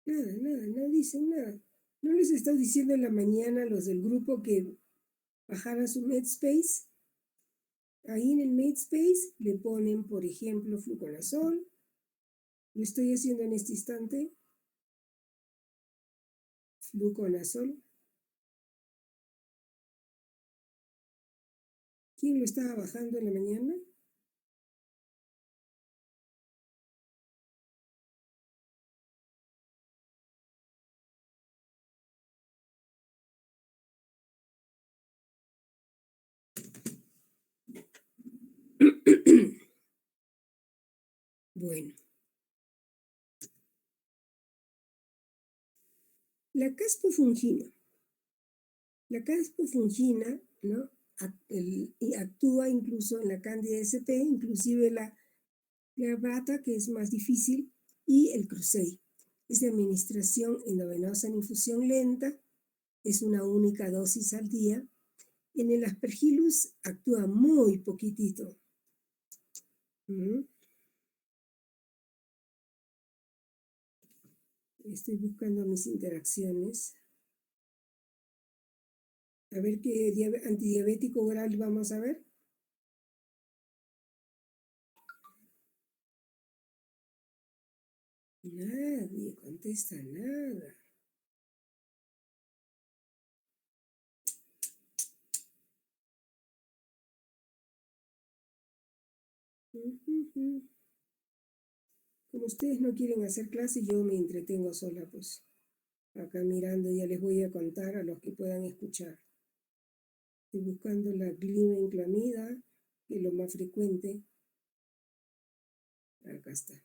Nada, no dicen nada. ¿No les he estado diciendo en la mañana a los del grupo que bajaran su Medspace? Ahí en el Medspace le ponen, por ejemplo, fluconazol. Lo estoy haciendo en este instante. Fluconazol. ¿Quién lo estaba bajando en la mañana? Bueno. La caspofungina. La caspofungina, ¿no? y actúa incluso en la Candida SP, inclusive la Bata, que es más difícil, y el Cruzei. Es de administración endovenosa en infusión lenta, es una única dosis al día. En el Aspergillus actúa muy poquitito. Estoy buscando mis interacciones. A ver qué antidiabético oral vamos a ver. Nadie contesta nada. Como ustedes no quieren hacer clase, yo me entretengo sola, pues acá mirando. Ya les voy a contar a los que puedan escuchar. Estoy buscando la glibenclamida, que es lo más frecuente. Acá está.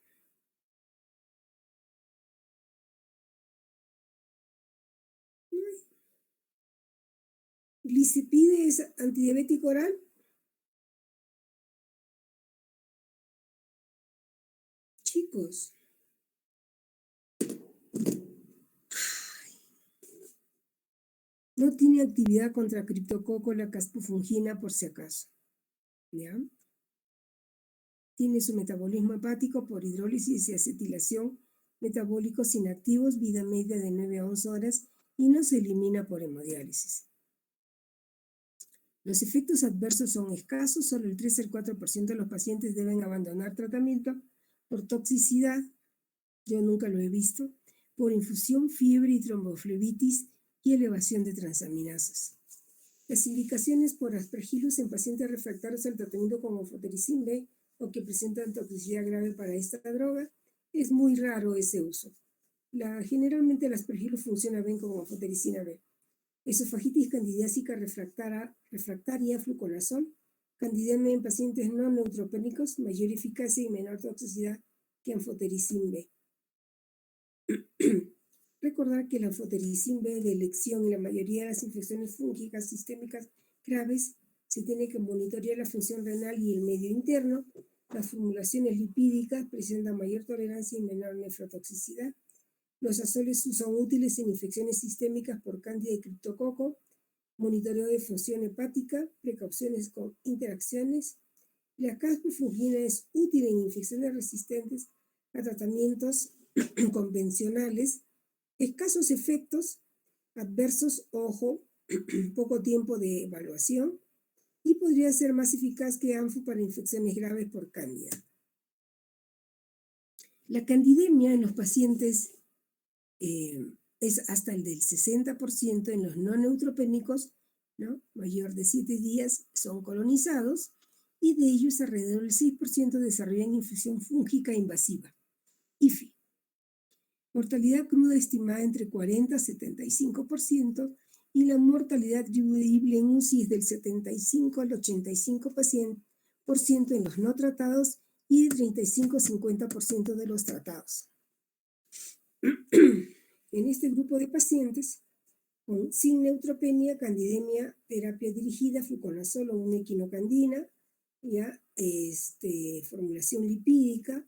¿Glicipide es antidiabético oral? Chicos. No tiene actividad contra criptococo la caspofungina, por si acaso. ¿Ya? Tiene su metabolismo hepático por hidrólisis y acetilación, metabólicos inactivos, vida media de 9 a 11 horas y no se elimina por hemodiálisis. Los efectos adversos son escasos, solo el 3 al 4% de los pacientes deben abandonar tratamiento por toxicidad, yo nunca lo he visto, por infusión, fiebre y tromboflebitis y elevación de transaminasas. Las indicaciones por Aspergillus en pacientes refractarios al tratamiento con anfotericin B o que presentan toxicidad grave para esta droga, es muy raro ese uso. Generalmente el Aspergillus funciona bien con anfotericina B. Esofagitis candidiásica refractaria a fluconazol, candidemia en pacientes no neutropénicos, mayor eficacia y menor toxicidad que anfotericin B. Recordar que la anfotericin B de elección en la mayoría de las infecciones fúngicas sistémicas graves se tiene que monitorear la función renal y el medio interno. Las formulaciones lipídicas presentan mayor tolerancia y menor nefrotoxicidad. Los azoles son útiles en infecciones sistémicas por cándida y criptococo, monitoreo de función hepática, precauciones con interacciones. La caspofungina es útil en infecciones resistentes a tratamientos convencionales. Escasos efectos adversos, ojo, poco tiempo de evaluación, y podría ser más eficaz que ANFU para infecciones graves por cándida. La candidemia en los pacientes es hasta el del 60% en los no neutropénicos, ¿no? Mayor de 7 días son colonizados, y de ellos alrededor del 6% desarrollan infección fúngica invasiva, IFI. Mortalidad cruda estimada entre 40 a 75%, y la mortalidad atribuible en UCI es del 75 al 85% en los no tratados y del 35 a 50% de los tratados. En este grupo de pacientes sin neutropenia, candidemia, terapia dirigida, fluconazol o una equinocandina, ya, formulación lipídica,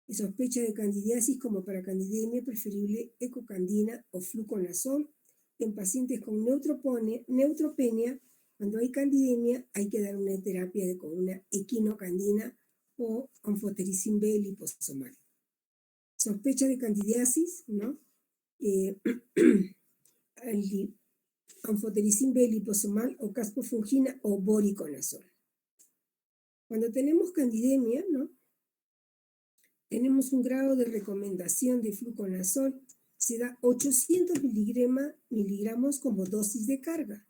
sospecha de candidiasis como para candidemia, preferible ecocandina o fluconazol. En pacientes con neutropenia, cuando hay candidemia, hay que dar una terapia con una equinocandina o anfotericin B liposomal. Sospecha de candidiasis, ¿no? Anfotericin B liposomal o caspofungina o voriconazol. Cuando tenemos candidemia, ¿no? Tenemos un grado de recomendación de fluconazol, se da 800 miligramos como dosis de carga,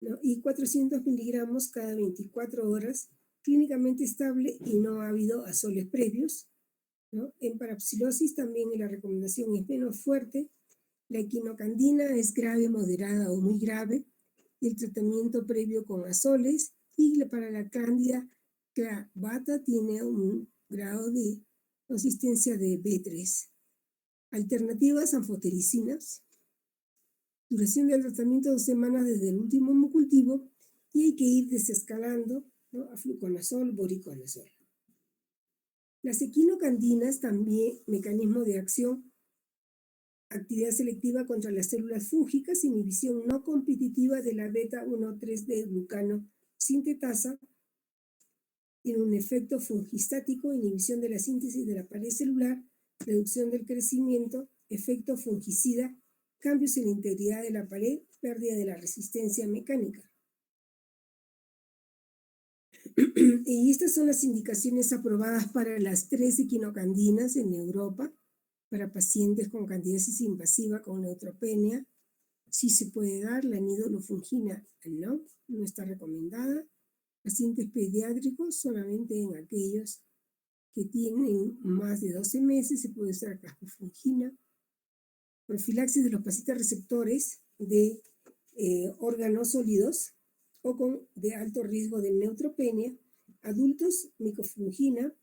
¿no? Y 400 miligramos cada 24 horas, clínicamente estable y no ha habido azoles previos, ¿no? En parapsilosis también la recomendación es menos fuerte. La equinocandina es grave, moderada o muy grave. El tratamiento previo con azoles, y para la cándida, la bata tiene un grado de consistencia de B3. Alternativas: anfotericinas. Duración del tratamiento 2 semanas desde el último hemocultivo y hay que ir desescalando, ¿no?, a fluconazol, voriconazol. Las equinocandinas también, mecanismo de acción, actividad selectiva contra las células fúngicas, inhibición no competitiva de la beta-1,3-D glucano sintetasa, tiene un efecto fungistático, inhibición de la síntesis de la pared celular, reducción del crecimiento, efecto fungicida, cambios en la integridad de la pared, pérdida de la resistencia mecánica. Y estas son las indicaciones aprobadas para las 3 equinocandinas en Europa, para pacientes con candidiasis invasiva con neutropenia. Sí se puede dar, la nidolofungina no está recomendada. Pacientes pediátricos, solamente en aquellos que tienen más de 12 meses se puede usar caspofungina. Profilaxis de los pacientes receptores de órganos sólidos o de alto riesgo de neutropenia. Adultos, micofungina.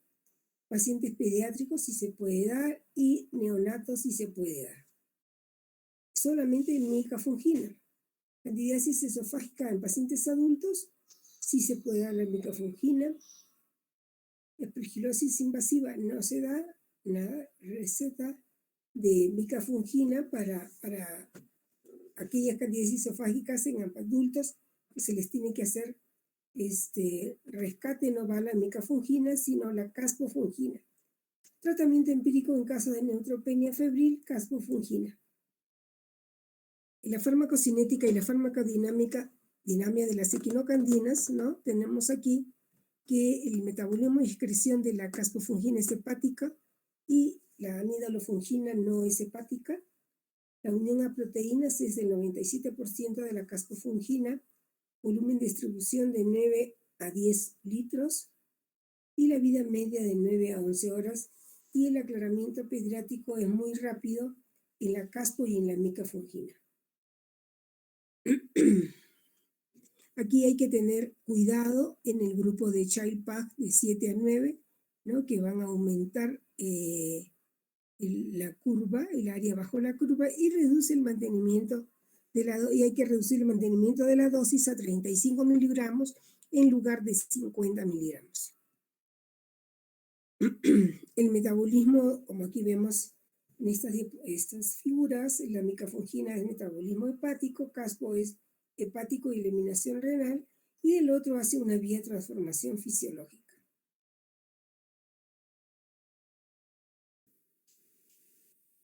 Pacientes pediátricos sí se puede dar y neonatos sí se puede dar. Solamente micafungina. Candidiasis esofágica en pacientes adultos sí se puede dar la micafungina. Aspergilosis invasiva no se da nada, receta de micafungina para aquellas candidiasis esofágicas en adultos que se les tiene que hacer rescate, no va la micafungina, sino la caspofungina. Tratamiento empírico en caso de neutropenia febril, caspofungina. En la farmacocinética y la farmacodinámica, dinamia de las equinocandinas, ¿no? Tenemos aquí que el metabolismo y excreción de la caspofungina es hepática y la nidolofungina no es hepática. La unión a proteínas es del 97% de la caspofungina, volumen de distribución de 9 a 10 litros y la vida media de 9 a 11 horas, y el aclaramiento pediátrico es muy rápido en la caspo y en la micafungina. Aquí hay que tener cuidado en el grupo de Child Pack de 7 a 9, ¿no?, que van a aumentar la curva, el área bajo la curva, y reduce el mantenimiento y hay que reducir el mantenimiento de la dosis a 35 miligramos en lugar de 50 miligramos. El metabolismo, como aquí vemos en estas figuras, la micafungina es metabolismo hepático, caspo es hepático y eliminación renal, y el otro hace una vía de transformación fisiológica.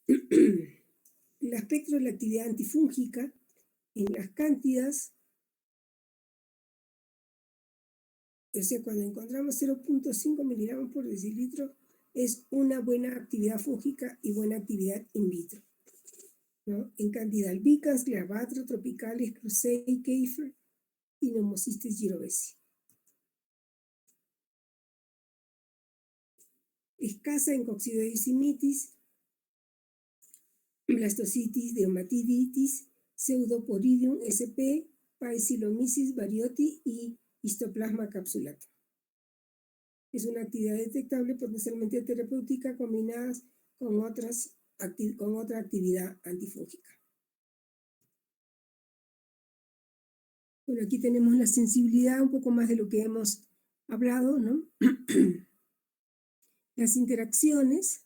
El aspecto de la actividad antifúngica en las cántidas, o sea, cuando encontramos 0.5 miligramos por decilitro, es una buena actividad fúngica y buena actividad in vitro, ¿no? En Candida albicans, Clavatro, Tropicalis, Crusei, Keifer y Pneumocystis jirovecii. Escasa en coccidioides, blastocitis, dermatiditis, Pseudoporidium sp, Paecilomyces varioti y Histoplasma capsulatum. Es una actividad detectable potencialmente terapéutica combinadas con otra actividad antifúngica. Bueno, aquí tenemos la sensibilidad, un poco más de lo que hemos hablado, ¿no? Las interacciones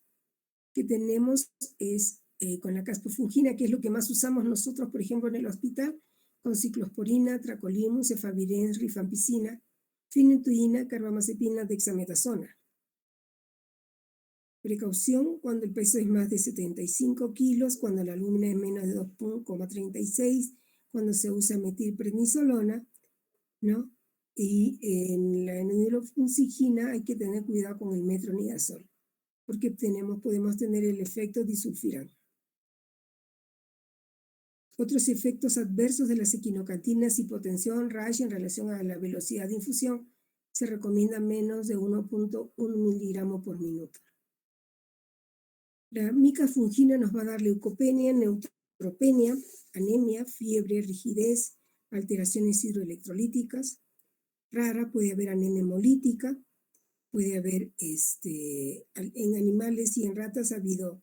que tenemos es con la caspofungina, que es lo que más usamos nosotros, por ejemplo, en el hospital, con ciclosporina, tracolimus, cefavirenz, rifampicina, phenytoína, carbamazepina, dexametasona. Precaución cuando el peso es más de 75 kilos, cuando la alúmina es menos de 2,36, cuando se usa metilprednisolona, ¿no? Y en la nidolofungina hay que tener cuidado con el metronidazol, porque podemos tener el efecto disulfiram. Otros efectos adversos de las equinocantinas: hipotensión, rash en relación a la velocidad de infusión. Se recomienda menos de 1.1 miligramos por minuto. La micafungina nos va a dar leucopenia, neutropenia, anemia, fiebre, rigidez, alteraciones hidroelectrolíticas. Rara, puede haber anemia hemolítica, puede haber en animales y en ratas ha habido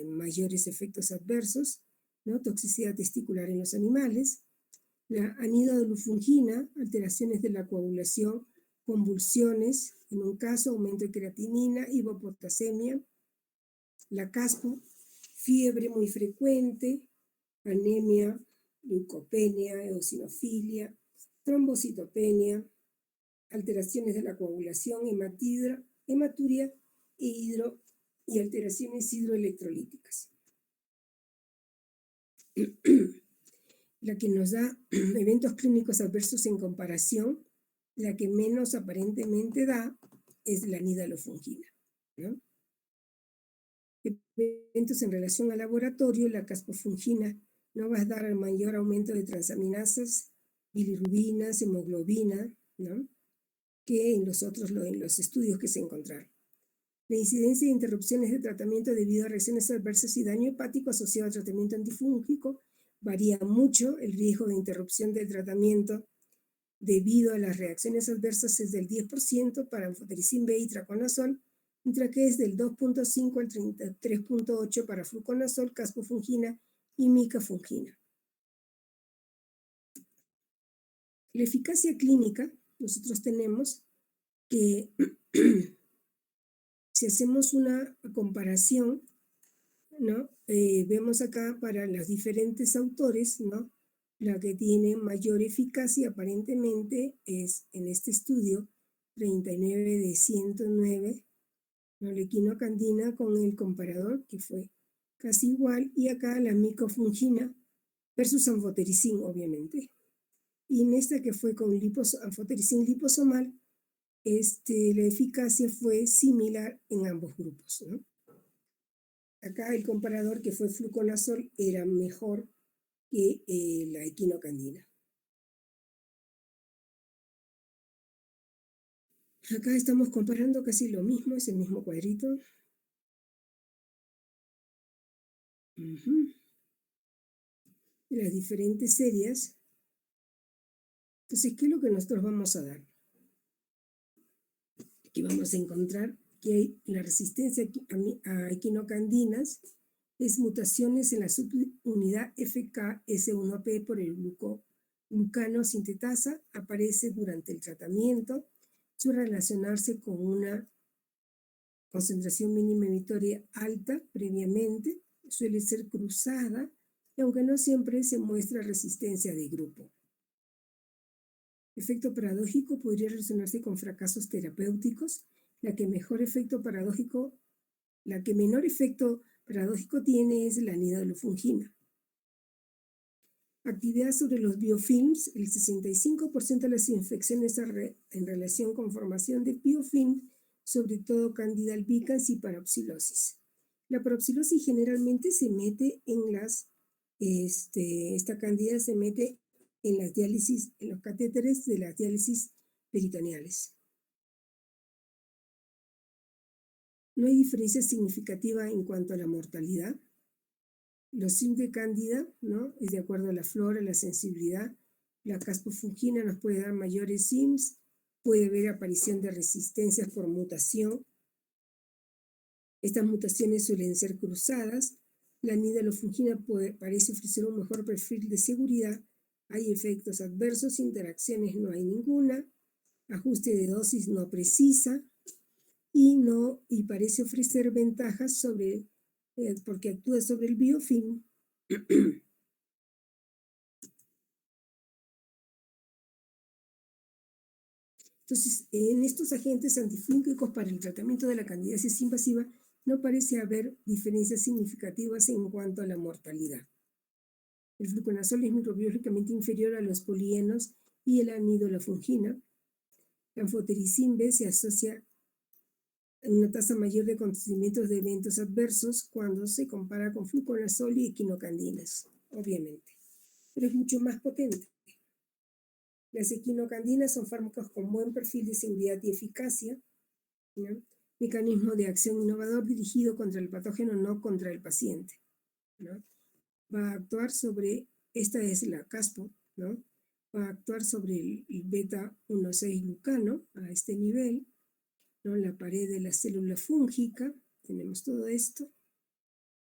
mayores efectos adversos, ¿no? Toxicidad testicular en los animales. La anidolufungina, alteraciones de la coagulación, convulsiones, en un caso aumento de creatinina, hipopotasemia. La caspo, fiebre muy frecuente, anemia, leucopenia, eosinofilia, trombocitopenia, alteraciones de la coagulación, hematuria y alteraciones hidroelectrolíticas. La que nos da eventos clínicos adversos en comparación, la que menos aparentemente da es la nidalofungina, ¿no? Eventos en relación al laboratorio, la caspofungina no va a dar el mayor aumento de transaminasas, bilirrubinas, hemoglobina, ¿no? Que en los estudios que se encontraron. La incidencia de interrupciones de tratamiento debido a reacciones adversas y daño hepático asociado al tratamiento antifúngico varía mucho. El riesgo de interrupción del tratamiento debido a las reacciones adversas es del 10% para anfotericin B y traconazol, mientras que es del 2.5 al 33.8 para fluconazol, caspofungina y micafungina. La eficacia clínica, nosotros tenemos que si hacemos una comparación, ¿no? Vemos acá para los diferentes autores, ¿no? La que tiene mayor eficacia aparentemente es en este estudio 39 de 109, ¿no? La equinocandina con el comparador que fue casi igual, y acá la micofungina versus anfotericin, obviamente. Y en esta que fue con anfotericin liposomal, la eficacia fue similar en ambos grupos, ¿no? Acá el comparador que fue fluconazol era mejor que la equinocandina. Acá estamos comparando casi lo mismo, es el mismo cuadrito. Las diferentes series. Entonces, ¿qué es lo que nosotros vamos a dar? Aquí vamos a encontrar que hay la resistencia a equinocandinas es mutaciones en la subunidad FKS1P por el glucano sintetasa, aparece durante el tratamiento, suele relacionarse con una concentración mínima inhibitoria alta previamente, suele ser cruzada, y aunque no siempre se muestra resistencia de grupo. Efecto paradójico podría relacionarse con fracasos terapéuticos. La que menor efecto paradójico tiene es la nidalofungina. Actividad sobre los biofilms. El 65% de las infecciones en relación con formación de biofilm, sobre todo Candida albicans y paropsilosis. La paropsilosis generalmente se mete en esta candida se mete en las diálisis, en los catéteres de las diálisis peritoneales. No hay diferencia significativa en cuanto a la mortalidad. Los SIMS de Cándida, ¿no? Es de acuerdo a la flora, la sensibilidad. La caspofungina nos puede dar mayores SIMS, puede haber aparición de resistencias por mutación. Estas mutaciones suelen ser cruzadas. La nidalofungina parece ofrecer un mejor perfil de seguridad. Hay efectos adversos, interacciones no hay ninguna, ajuste de dosis no precisa y parece ofrecer ventajas porque actúa sobre el biofilm. Entonces, en estos agentes antifúngicos para el tratamiento de la candidiasis invasiva no parece haber diferencias significativas en cuanto a la mortalidad. El fluconazol es microbiológicamente inferior a los polienos y el anidolafungina. La anfotericin B se asocia a una tasa mayor de acontecimientos de eventos adversos cuando se compara con fluconazol y equinocandinas, obviamente, pero es mucho más potente. Las equinocandinas son fármacos con buen perfil de seguridad y eficacia, ¿no? Mecanismo de acción innovador dirigido contra el patógeno, no contra el paciente, ¿no? Va a actuar sobre, esta es la caspo, ¿no? Va a actuar sobre el beta-1,6-glucano a este nivel, ¿no? La pared de la célula fúngica, tenemos todo esto,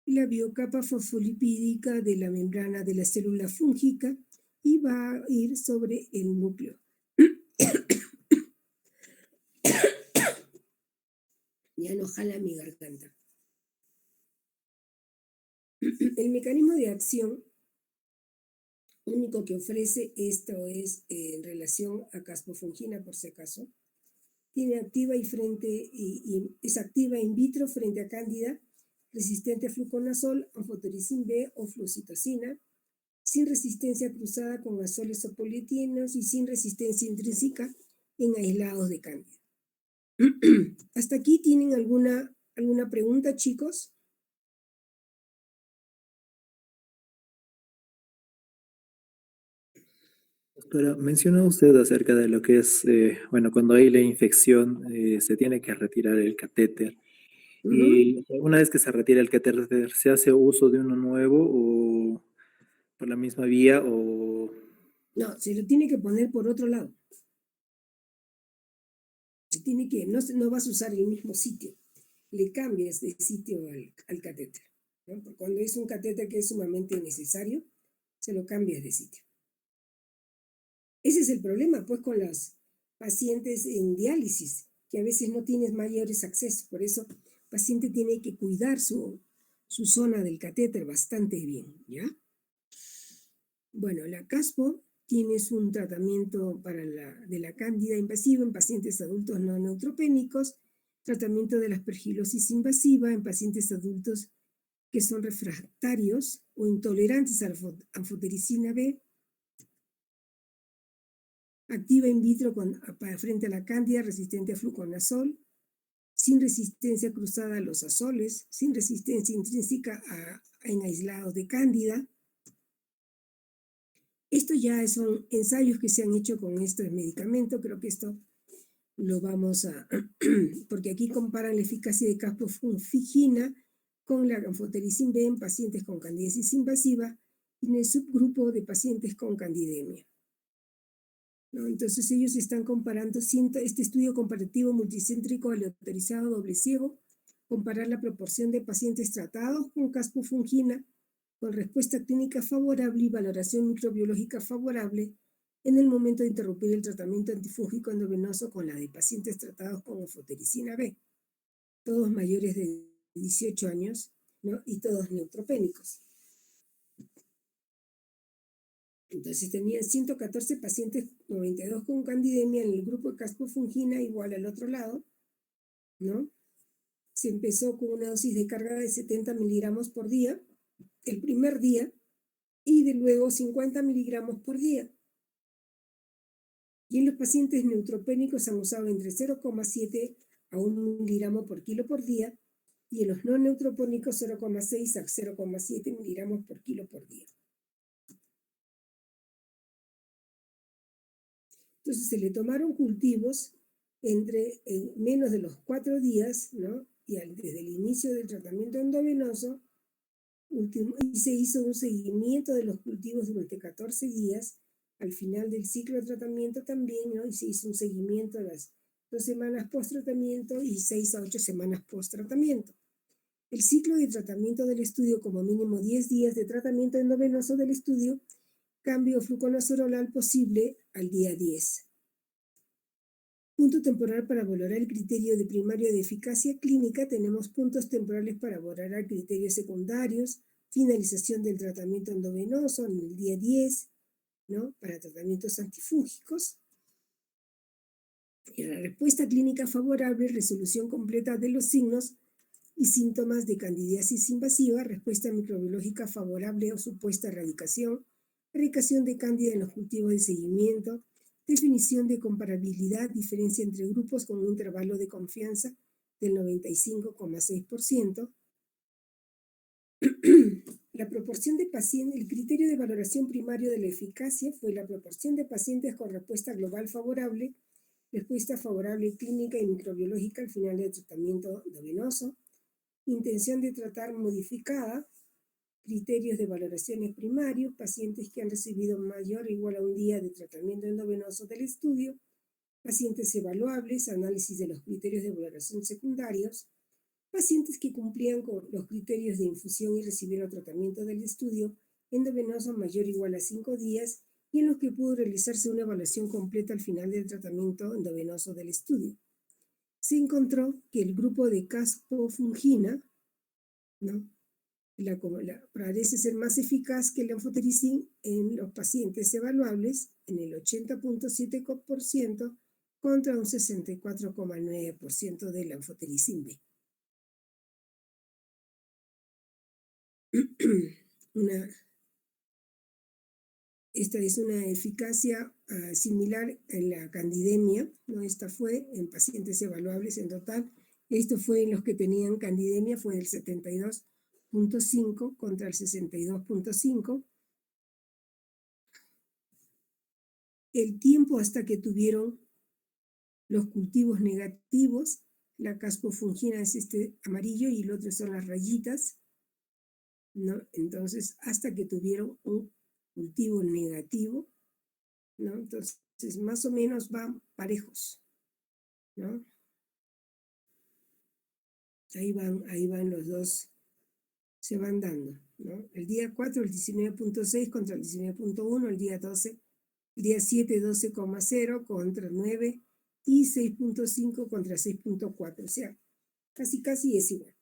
y la biocapa fosfolipídica de la membrana de la célula fúngica, y va a ir sobre el núcleo. Ya no jala mi garganta. El mecanismo de acción único que ofrece esto es en relación a caspofungina, por si acaso. Tiene activa y es activa in vitro frente a cándida, resistente a fluconazol, anfotericin B o flucitocina, sin resistencia cruzada con azoles o polietilenos y sin resistencia intrínseca en aislados de cándida. ¿Hasta aquí tienen alguna pregunta, chicos? Doctora, mencionó usted acerca de lo que es, cuando hay la infección, se tiene que retirar el catéter. Y una vez que se retira el catéter, ¿se hace uso de uno nuevo o por la misma vía o...? No, se lo tiene que poner por otro lado. No vas a usar el mismo sitio. Le cambias de sitio al catéter, ¿no? Porque cuando es un catéter que es sumamente necesario, se lo cambias de sitio. Ese es el problema, pues, con los pacientes en diálisis, que a veces no tienes mayores accesos. Por eso el paciente tiene que cuidar su zona del catéter bastante bien, ¿ya? Bueno, la caspo tienes un tratamiento de la cándida invasiva en pacientes adultos no neutropénicos, tratamiento de la aspergilosis invasiva en pacientes adultos que son refractarios o intolerantes a la anfotericina B, activa in vitro frente a la cándida resistente a fluconazol, sin resistencia cruzada a los azoles, sin resistencia intrínseca en aislados de cándida. Esto ya son ensayos que se han hecho con estos medicamentos. Creo que esto lo vamos a... porque aquí comparan la eficacia de caspofungina con la anfotericin B en pacientes con candidiasis invasiva y en el subgrupo de pacientes con candidemia, ¿no? Entonces ellos están comparando este estudio comparativo multicéntrico aleatorizado doble ciego, comparar la proporción de pacientes tratados con caspofungina con respuesta clínica favorable y valoración microbiológica favorable en el momento de interrumpir el tratamiento antifúngico endovenoso con la de pacientes tratados con anfotericina B, todos mayores de 18 años, ¿no? Y todos neutropénicos. Entonces tenían 114 pacientes, 92 con candidemia en el grupo de caspofungina, igual al otro lado, ¿no? Se empezó con una dosis de carga de 70 miligramos por día, el primer día, y de luego 50 miligramos por día. Y en los pacientes neutropénicos han usado entre 0,7 a 1 miligramo por kilo por día, y en los no neutropénicos 0,6 a 0,7 miligramos por kilo por día. Entonces se le tomaron cultivos en menos de los 4 días, ¿no? Y desde el inicio del tratamiento endovenoso, y se hizo un seguimiento de los cultivos durante 14 días, al final del ciclo de tratamiento también, ¿no? Y se hizo un seguimiento de las 2 semanas post-tratamiento y 6 a 8 semanas post-tratamiento. El ciclo de tratamiento del estudio, como mínimo 10 días de tratamiento endovenoso del estudio, cambio fluconazol oral posible al día 10. Punto temporal para valorar el criterio de primario de eficacia clínica. Tenemos puntos temporales para valorar criterios secundarios, finalización del tratamiento endovenoso en el día 10, ¿no? Para tratamientos antifúngicos. Y la respuesta clínica favorable, resolución completa de los signos y síntomas de candidiasis invasiva, respuesta microbiológica favorable o supuesta erradicación de cándida en los cultivos de seguimiento, definición de comparabilidad, diferencia entre grupos con un intervalo de confianza del 95,6%. La proporción de pacientes, el criterio de valoración primario de la eficacia fue la proporción de pacientes con respuesta global favorable, respuesta favorable clínica y microbiológica al final del tratamiento endovenoso, intención de tratar modificada, criterios de valoraciones primarios, pacientes que han recibido mayor o igual a un día de tratamiento endovenoso del estudio, pacientes evaluables, análisis de los criterios de valoración secundarios, pacientes que cumplían con los criterios de infusión y recibieron tratamiento del estudio endovenoso mayor o igual a 5 días y en los que pudo realizarse una evaluación completa al final del tratamiento endovenoso del estudio. Se encontró que el grupo de caspofungina, ¿no?, parece ser más eficaz que el anfotericin en los pacientes evaluables en el 80.7% contra un 64,9% del anfotericin B. Esta es una eficacia similar en la candidemia, ¿no? Esta fue en pacientes evaluables en total. Esto fue en los que tenían candidemia, fue del 72.5 contra el 62.5. El tiempo hasta que tuvieron los cultivos negativos, la caspofungina es este amarillo y el otro son las rayitas, ¿no? Entonces, hasta que tuvieron un cultivo negativo, ¿no? Entonces, más o menos van parejos, ¿no? Ahí van los dos, se van dando, ¿no? El día 4, el 19.6 contra el 19.1, el día 12, el día 7, 12,0 contra 9 y 6.5 contra 6.4, o sea, casi es igual.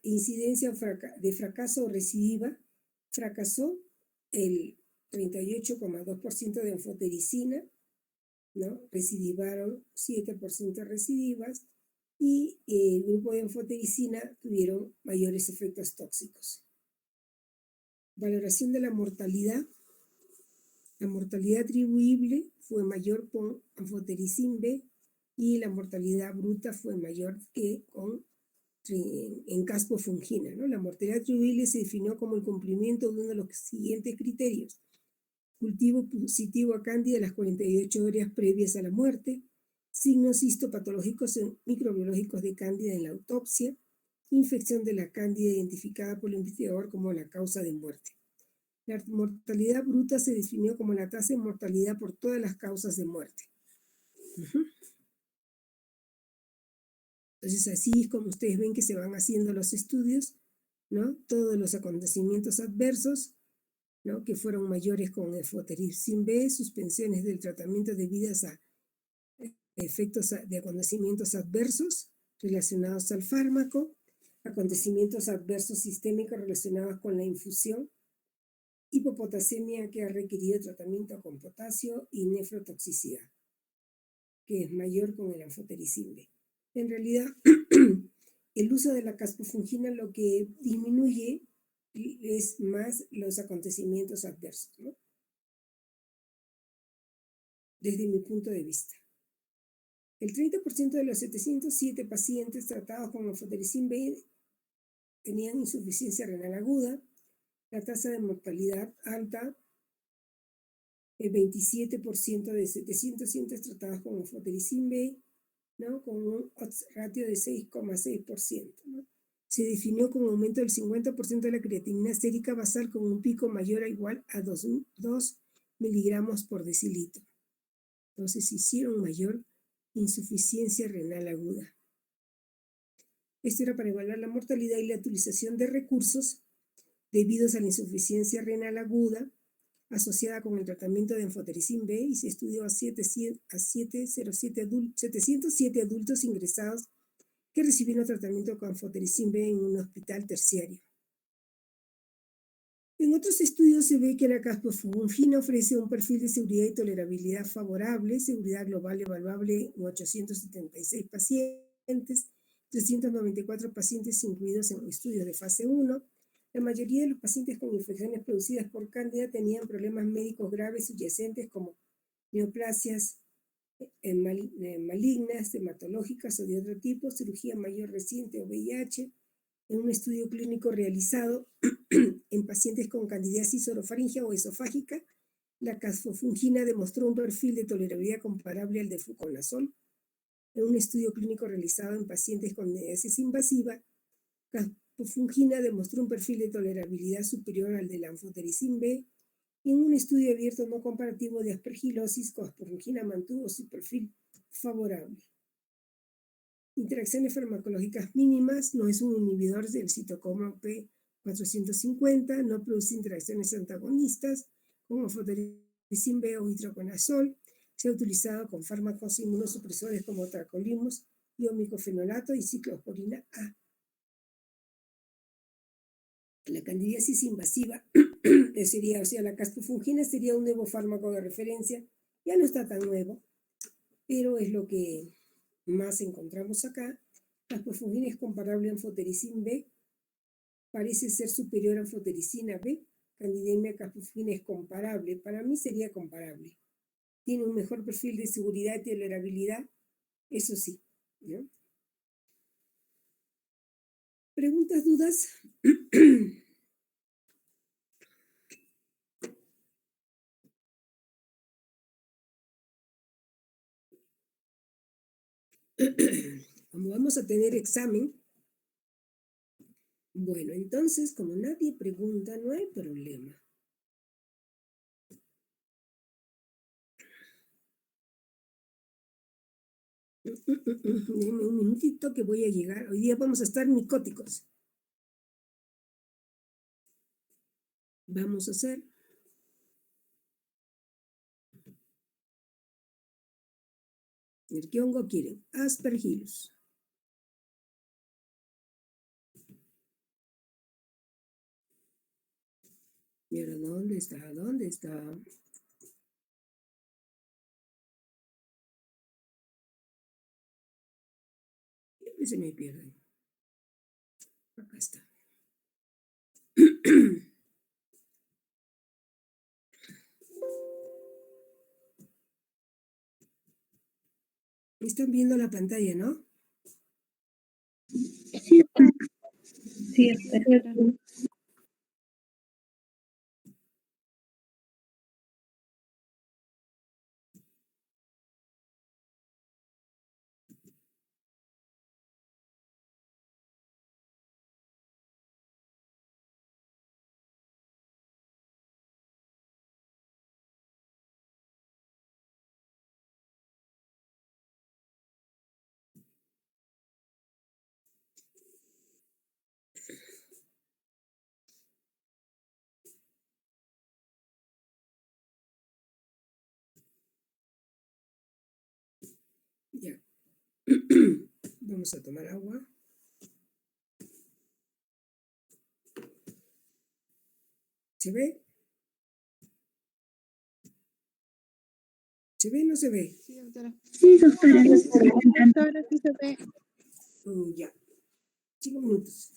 Incidencia de fracaso o recidiva, fracasó el 38,2% de anfotericina, ¿no? Recidivaron 7% recidivas y el grupo de anfotericina tuvieron mayores efectos tóxicos. Valoración de la mortalidad. La mortalidad atribuible fue mayor con anfotericin B y la mortalidad bruta fue mayor que en caspofungina, ¿no? La mortalidad atribuible se definió como el cumplimiento de uno de los siguientes criterios: cultivo positivo a cándida las 48 horas previas a la muerte, signos histopatológicos microbiológicos de cándida en la autopsia, infección de la cándida identificada por el investigador como la causa de muerte. La mortalidad bruta se definió como la tasa de mortalidad por todas las causas de muerte. Entonces, así es como ustedes ven que se van haciendo los estudios, ¿no? Todos los acontecimientos adversos, ¿no?, que fueron mayores con anfotericin B, suspensiones del tratamiento debidas a efectos de acontecimientos adversos relacionados al fármaco, acontecimientos adversos sistémicos relacionados con la infusión, hipopotasemia que ha requerido tratamiento con potasio y nefrotoxicidad, que es mayor con el anfotericin B. En realidad, el uso de la caspofungina lo que disminuye es más los acontecimientos adversos, ¿no?, desde mi punto de vista. El 30% de los 707 pacientes tratados con anfotericin B tenían insuficiencia renal aguda, la tasa de mortalidad alta, el 27% de 700 tratados con anfotericin B, ¿no?, con un odds ratio de 6,6%, ¿no? Se definió con aumento del 50% de la creatinina sérica basal con un pico mayor o igual a 2 miligramos por decilitro. Entonces hicieron mayor insuficiencia renal aguda. Esto era para evaluar la mortalidad y la utilización de recursos debidos a la insuficiencia renal aguda asociada con el tratamiento de anfotericin B, y se estudió a 707 adultos ingresados que recibieron tratamiento con anfotericin B en un hospital terciario. En otros estudios se ve que la caspofungina ofrece un perfil de seguridad y tolerabilidad favorable, seguridad global evaluable en 876 pacientes, 394 pacientes incluidos en estudios de fase 1. La mayoría de los pacientes con infecciones producidas por cándida tenían problemas médicos graves subyacentes como neoplasias malignas, hematológicas o de otro tipo, cirugía mayor reciente o VIH. En un estudio clínico realizado en pacientes con candidiasis orofaringea o esofágica, la caspofungina demostró un perfil de tolerabilidad comparable al de fluconazol. En un estudio clínico realizado en pacientes con candidiasis invasiva, caspofungina demostró un perfil de tolerabilidad superior al del anfotericin B. Y en un estudio abierto no comparativo de aspergilosis, caspofungina mantuvo su perfil favorable. Interacciones farmacológicas mínimas, no es un inhibidor del citocromo P 450, no produce interacciones antagonistas como anfotericin B o hidroconazol. Se ha utilizado con fármacos inmunosupresores como tacrolimus, iomicofenolato y ciclosporina A. La candidiasis invasiva sería, o sea, la caspofungina sería un nuevo fármaco de referencia. Ya no está tan nuevo, pero es lo que más encontramos acá. Caspofungina es comparable a anfotericin B, parece ser superior a anfotericina B. Candidemia caspofungina es comparable, para mí sería comparable. Tiene un mejor perfil de seguridad y tolerabilidad, eso sí, ¿no? ¿Preguntas, dudas? Como vamos a tener examen, bueno, entonces, como nadie pregunta, no hay problema. Deme un minutito que voy a llegar. Hoy día vamos a estar micóticos. Vamos a hacer ¿qué hongo quieren? Aspergillus. ¿Y ahora dónde está? ¿Dónde está? Siempre se me pierde. Acá está. Están viendo la pantalla, ¿no? Sí, doctora. Ya. Vamos a tomar agua. ¿Se ve? ¿Se ve o no se ve? Sí, doctora. Sí, doctora. Doctora, sí se ve. Ya. 5 minutos.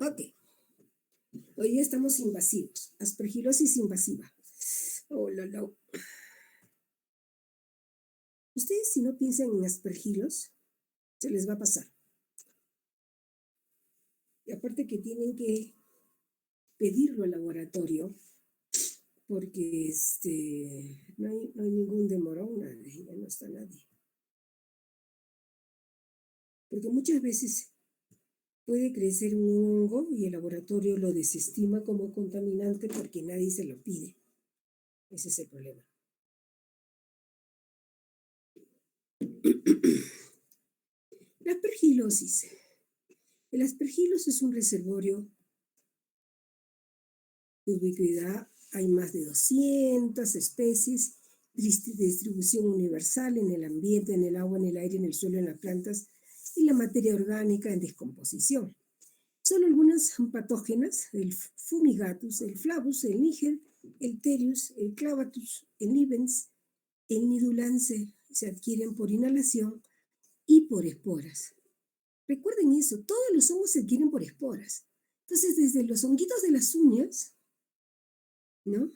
Ok. Hoy día estamos invasivos. Aspergilosis invasiva. Oh, lo. Ustedes, si no piensan en aspergilos, se les va a pasar. Y aparte que tienen que pedirlo al laboratorio, porque no hay ningún demorón, ya no está nadie. Porque muchas veces puede crecer un hongo y el laboratorio lo desestima como contaminante porque nadie se lo pide. Ese es el problema. La aspergilosis. El aspergilos es un reservorio de ubicuidad. Hay más de 200 especies de distribución universal en el ambiente, en el agua, en el aire, en el suelo, en las plantas y la materia orgánica en descomposición. Son algunas patógenas: el fumigatus, el flavus, el níger, el terius, el clavatus, el nibens, el nidulance. Se adquieren por inhalación y por esporas. Recuerden eso, todos los hongos se adquieren por esporas. Entonces, desde los honguitos de las uñas, ¿no?,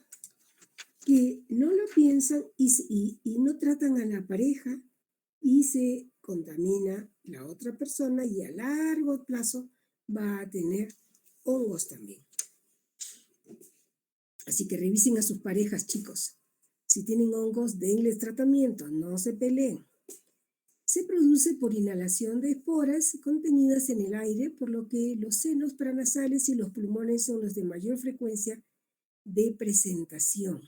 que no lo piensan y no tratan a la pareja y se contamina la otra persona y a largo plazo va a tener hongos también. Así que revisen a sus parejas, chicos. Si tienen hongos, denles tratamiento, no se peleen. Se produce por inhalación de esporas contenidas en el aire, por lo que los senos paranasales y los pulmones son los de mayor frecuencia de presentación.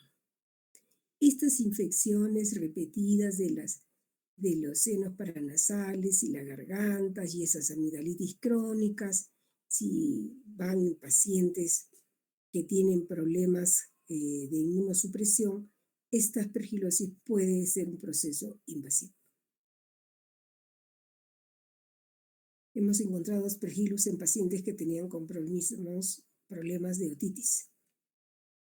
Estas infecciones repetidas de los senos paranasales y la garganta y esas amigdalitis crónicas, si van en pacientes que tienen problemas de inmunosupresión, esta aspergilosis puede ser un proceso invasivo. Hemos encontrado aspergillus en pacientes que tenían problemas de otitis.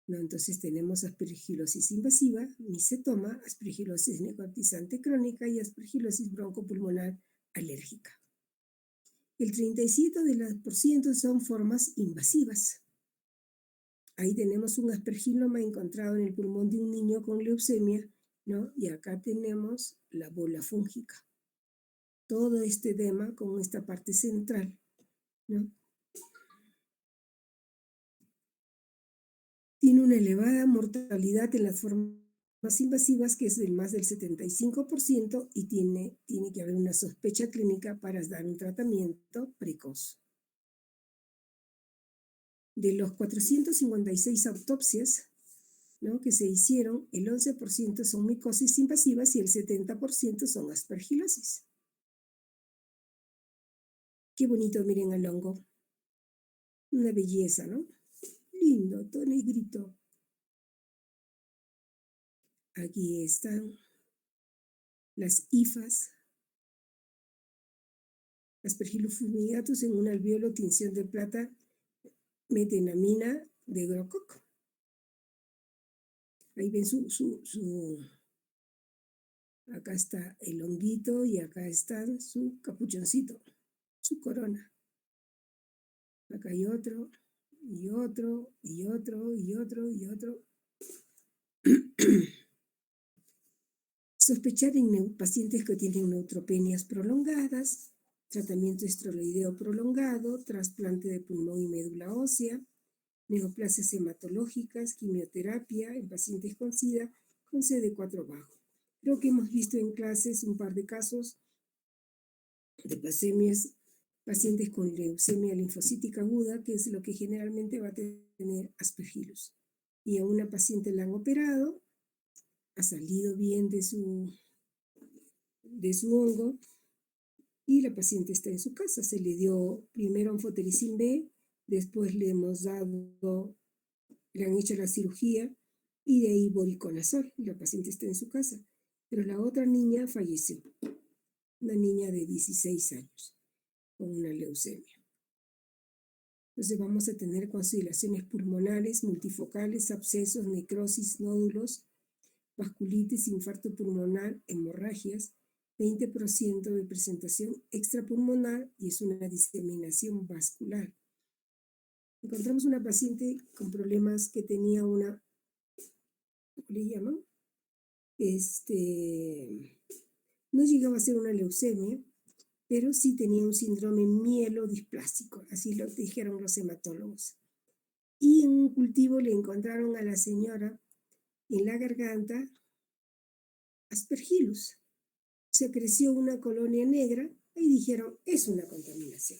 ¿No? Entonces tenemos aspergilosis invasiva, micetoma, aspergilosis necrotizante crónica y aspergilosis broncopulmonar alérgica. El 37% son formas invasivas. Ahí tenemos un aspergiloma encontrado en el pulmón de un niño con leucemia, ¿no? Y acá tenemos la bola fúngica. Todo este edema con esta parte central, ¿no? Tiene una elevada mortalidad en las formas invasivas, que es de más del 75%, y tiene que haber una sospecha clínica para dar un tratamiento precoz. De los 456 autopsias, ¿no?, que se hicieron, el 11% son micosis invasivas y el 70% son aspergilosis. Qué bonito, miren al hongo. Una belleza, ¿no? Lindo, todo negrito. Aquí están las hifas. Aspergillus fumigatus en un alvéolo, tinción de plata, metenamina de Grocock. Ahí ven acá está el honguito y acá está su capuchoncito, su corona. Acá hay otro, y otro, y otro, y otro, y otro. Sospechar en pacientes que tienen neutropenias prolongadas, tratamiento esteroideo prolongado, trasplante de pulmón y médula ósea, neoplasias hematológicas, quimioterapia en pacientes con SIDA con CD4 bajo. Creo que hemos visto en clases un par de casos de pacientes con leucemia linfocítica aguda, que es lo que generalmente va a tener aspergillus. Y a una paciente la han operado, ha salido bien de su hongo, y la paciente está en su casa. Se le dio primero anfotericin B, después le han hecho la cirugía, y de ahí voriconazol, y la paciente está en su casa. Pero la otra niña falleció, una niña de 16 años, con una leucemia. Entonces vamos a tener consideraciones pulmonares, multifocales, abscesos, necrosis, nódulos, vasculitis, infarto pulmonar, hemorragias, 20% de presentación extrapulmonar, y es una diseminación vascular. encontramos una paciente con problemas que tenía una, ¿cómo le llaman? No llegaba a ser una leucemia, pero sí tenía un síndrome mielodisplásico, así lo dijeron los hematólogos. Y en un cultivo le encontraron a la señora en la garganta Aspergillus. Se creció una colonia negra y dijeron, es una contaminación.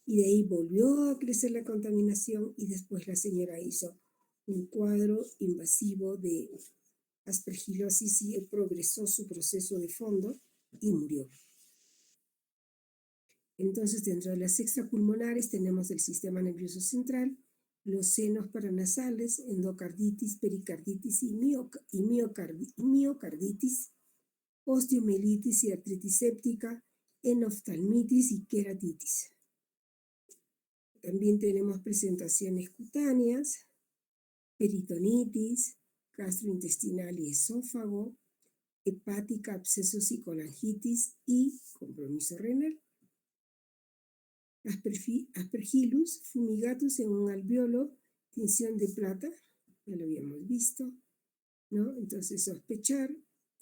Y de ahí volvió a crecer la contaminación y después la señora hizo un cuadro invasivo de aspergilosis y progresó su proceso de fondo y murió. Entonces, dentro de las extrapulmonares tenemos el sistema nervioso central, los senos paranasales, endocarditis, pericarditis y miocarditis, osteomielitis y artritis séptica, enoftalmitis y queratitis. También tenemos presentaciones cutáneas, peritonitis, gastrointestinal y esófago, hepática, abscesos y colangitis y compromiso renal. Aspergillus fumigatus en un alveolo, tinción de plata, ya lo habíamos visto, ¿no? Entonces sospechar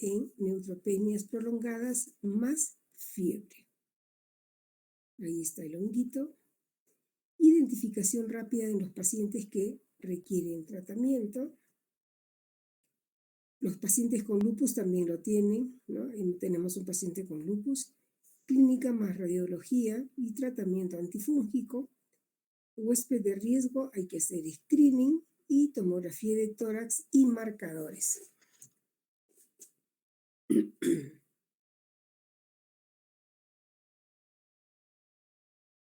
en neutropenias prolongadas más fiebre. Ahí está el honguito. Identificación rápida en los pacientes que requieren tratamiento. Los pacientes con lupus también lo tienen, ¿no? Tenemos un paciente con lupus. Clínica más radiología y tratamiento antifúngico. Huésped de riesgo, hay que hacer screening y tomografía de tórax y marcadores.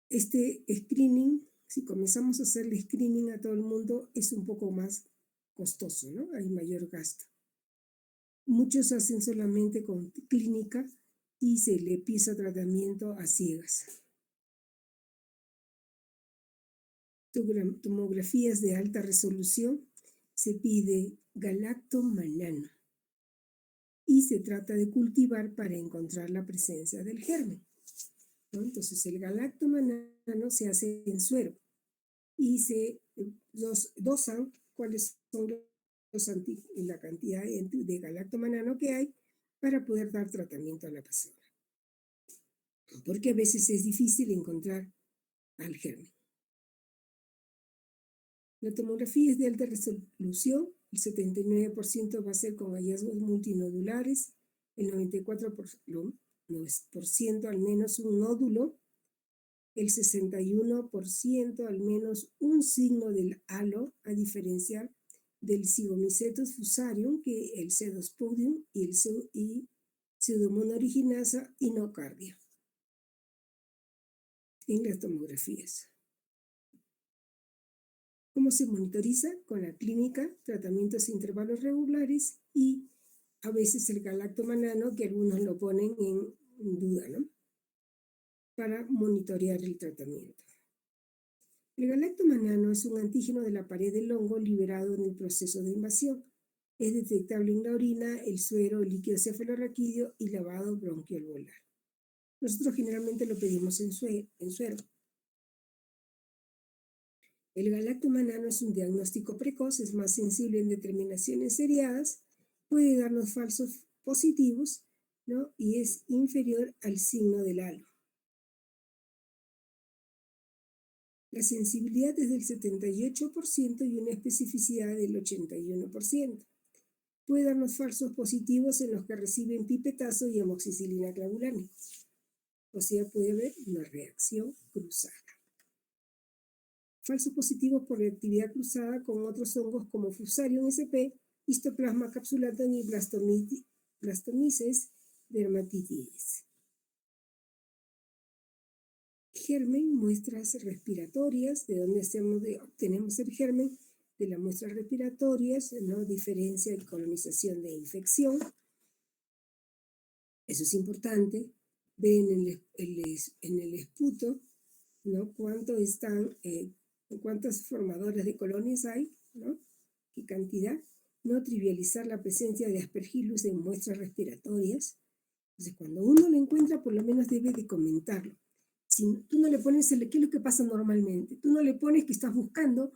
Este screening, si comenzamos a hacerle screening a todo el mundo, es un poco más costoso, ¿no? Hay mayor gasto. Muchos hacen solamente con clínica y se le empieza tratamiento a ciegas. Tomografías de alta resolución, se pide galactomanano y se trata de cultivar para encontrar la presencia del germen, ¿no? Entonces el galactomanano se hace en suero y se dosan cuáles son la cantidad de galactomanano que hay para poder dar tratamiento a la persona. Porque a veces es difícil encontrar al germen. La tomografía es de alta resolución, el 79% va a ser con hallazgos multinodulares, el 94% al menos un nódulo, el 61% al menos un signo del halo, a diferencia del Zygomycetus fusarium, que el Pseudosporidium y Pseudomonas aeruginosa y nocardia en las tomografías. ¿Cómo se monitoriza? Con la clínica, tratamientos a intervalos regulares y a veces el galactomanano, que algunos lo ponen en duda, ¿no? Para monitorear el tratamiento. El galactomanano es un antígeno de la pared del hongo liberado en el proceso de invasión. Es detectable en la orina, el suero, el líquido cefalorraquídeo y lavado bronquialveolar. Nosotros generalmente lo pedimos en suero. El galactomanano es un diagnóstico precoz, es más sensible en determinaciones seriadas, puede darnos falsos positivos, ¿no? Y es inferior al signo del halo. La sensibilidad es del 78% y una especificidad del 81%. Puede darnos falsos positivos en los que reciben pipetazo y amoxicilina clavulana. O sea, puede haber una reacción cruzada. Falsos positivos por reactividad cruzada con otros hongos como Fusarium sp, Histoplasma capsulatum y Blastomyces dermatitidis. Germen, muestras respiratorias, de donde obtenemos el germen, de las muestras respiratorias, ¿no? Diferencia y colonización de infección. Eso es importante. Ven en el esputo, ¿no? Cuántas formadores de colonias hay, ¿no? ¿Qué cantidad? No trivializar la presencia de Aspergillus en muestras respiratorias. Entonces, cuando uno lo encuentra, por lo menos debe de comentarlo. Si tú no le pones, ¿qué es lo que pasa normalmente? Tú no le pones que estás buscando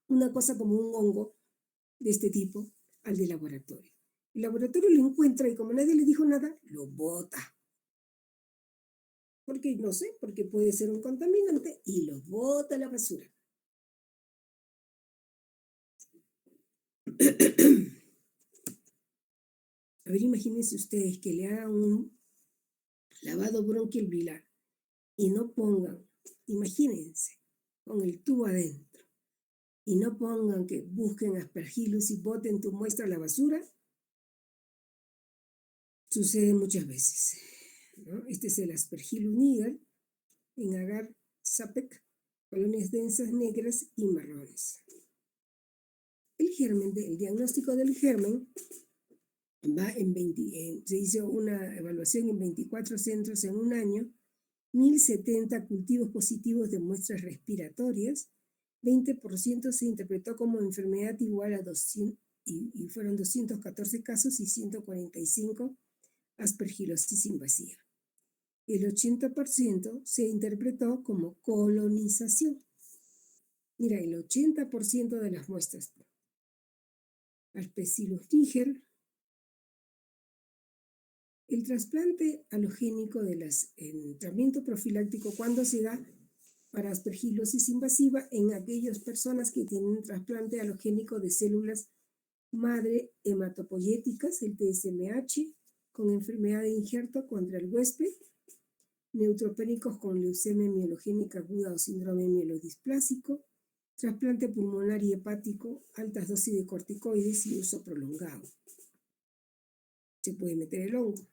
una cosa como un hongo de este tipo al de laboratorio. El laboratorio lo encuentra y como nadie le dijo nada, lo bota. Porque no sé, porque puede ser un contaminante y lo bota a la basura. A ver, imagínense ustedes que le hagan un lavado bronquial bilar y no pongan, imagínense, con el tubo adentro, y no pongan que busquen aspergillus y boten tu muestra a la basura. Sucede muchas veces, ¿no? Este es el Aspergillus niger en agar sapec, colonias densas negras y marrones. El germen, el diagnóstico del germen va se hizo una evaluación en 24 centros en un año, 1070 cultivos positivos de muestras respiratorias, 20% se interpretó como enfermedad igual a 200, y fueron 214 casos y 145 aspergilosis invasiva. El 80% se interpretó como colonización. Mira, el 80% de las muestras. Aspergillus niger. El trasplante alogénico el tratamiento profiláctico, ¿cuándo se da para aspergilosis invasiva? En aquellas personas que tienen trasplante alogénico de células madre hematopoyéticas, el TSMH, con enfermedad de injerto contra el huésped, neutropénicos con leucemia mielogénica aguda o síndrome mielodisplásico, trasplante pulmonar y hepático, altas dosis de corticoides y uso prolongado. Se puede meter el hongo.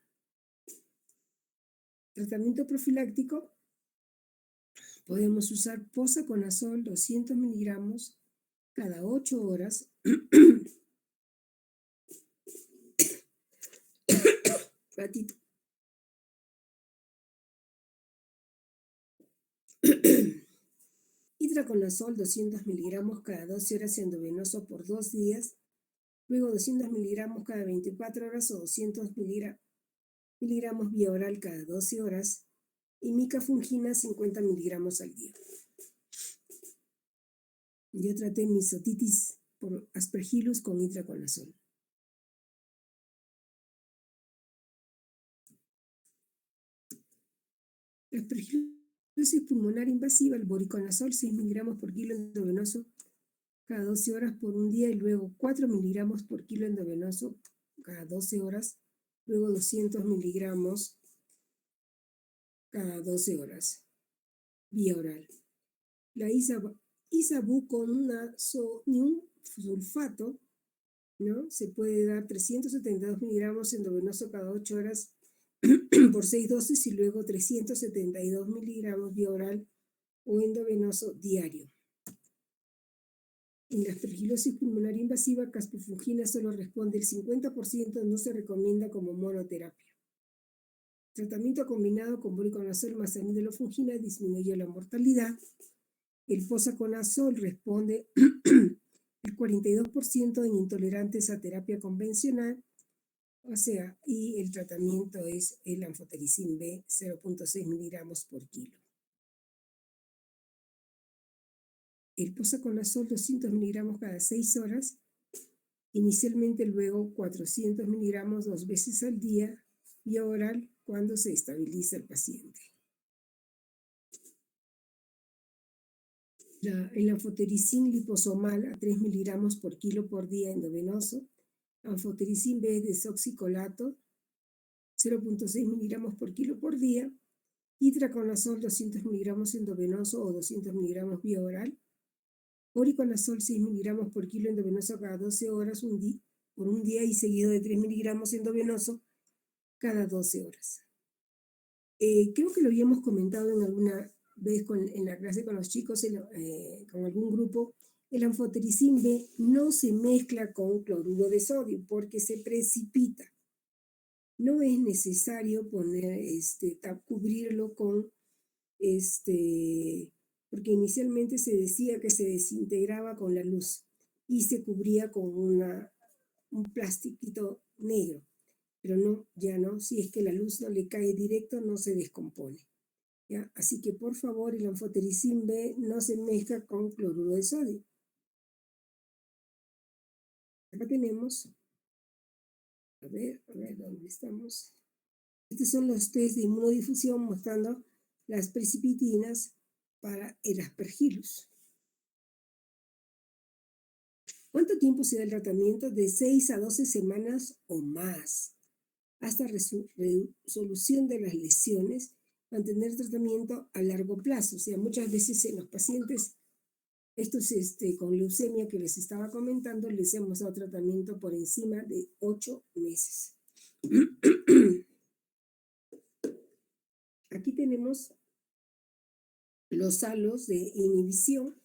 Tratamiento profiláctico, podemos usar posaconazol 200 miligramos cada 8 horas. Ratito. Itraconazol 200 miligramos cada 12 horas endovenoso por 2 días, luego 200 miligramos cada 24 horas o 200 miligramos vía oral cada 12 horas, y micafungina 50 miligramos al día. Yo traté misotitis por aspergillus con itraconazol. La aspergilosis pulmonar invasiva, el voriconazol 6 miligramos por kilo endovenoso cada 12 horas por un día y luego 4 miligramos por kilo endovenoso cada 12 horas, luego 200 miligramos cada 12 horas, vía oral. La isavuconazonium sulfato, ¿no? Se puede dar 372 miligramos endovenoso cada 8 horas por 6 dosis y luego 372 miligramos vía oral o endovenoso diario. En la aspergilosis pulmonar invasiva, caspofungina solo responde el 50%, no se recomienda como monoterapia. Tratamiento combinado con voriconazol más amidalofungina disminuye la mortalidad. El posaconazol responde el 42% en intolerantes a terapia convencional, o sea, y el tratamiento es el anfotericin B 0.6 miligramos por kilo. El posaconazol 200 miligramos cada 6 horas, inicialmente luego 400 miligramos 2 veces al día, vía oral cuando se estabiliza el paciente. El anfotericin liposomal a 3 miligramos por kilo por día endovenoso, anfotericin B desoxicolato 0.6 miligramos por kilo por día, itraconazol 200 miligramos endovenoso o 200 miligramos vía oral, voriconazol 6 miligramos por kilo endovenoso cada 12 horas por un día y seguido de 3 miligramos endovenoso cada 12 horas. Creo que lo habíamos comentado en alguna vez en la clase con los chicos, con algún grupo. El anfotericin B no se mezcla con cloruro de sodio porque se precipita. No es necesario cubrirlo con porque inicialmente se decía que se desintegraba con la luz y se cubría con un plastiquito negro, pero no, ya no, si es que la luz no le cae directo, no se descompone. ¿ya? Así que por favor el anfotericin B no se mezcla con cloruro de sodio. Acá tenemos, a ver, ¿dónde estamos? Estos son los test de inmunodifusión mostrando las precipitinas para el Aspergillus. ¿Cuánto tiempo se da el tratamiento? De 6 a 12 semanas o más, hasta resolución de las lesiones, mantener tratamiento a largo plazo. O sea, muchas veces en los pacientes, estos con leucemia que les estaba comentando, les hemos dado tratamiento por encima de 8 meses. Aquí tenemos los halos de inhibición,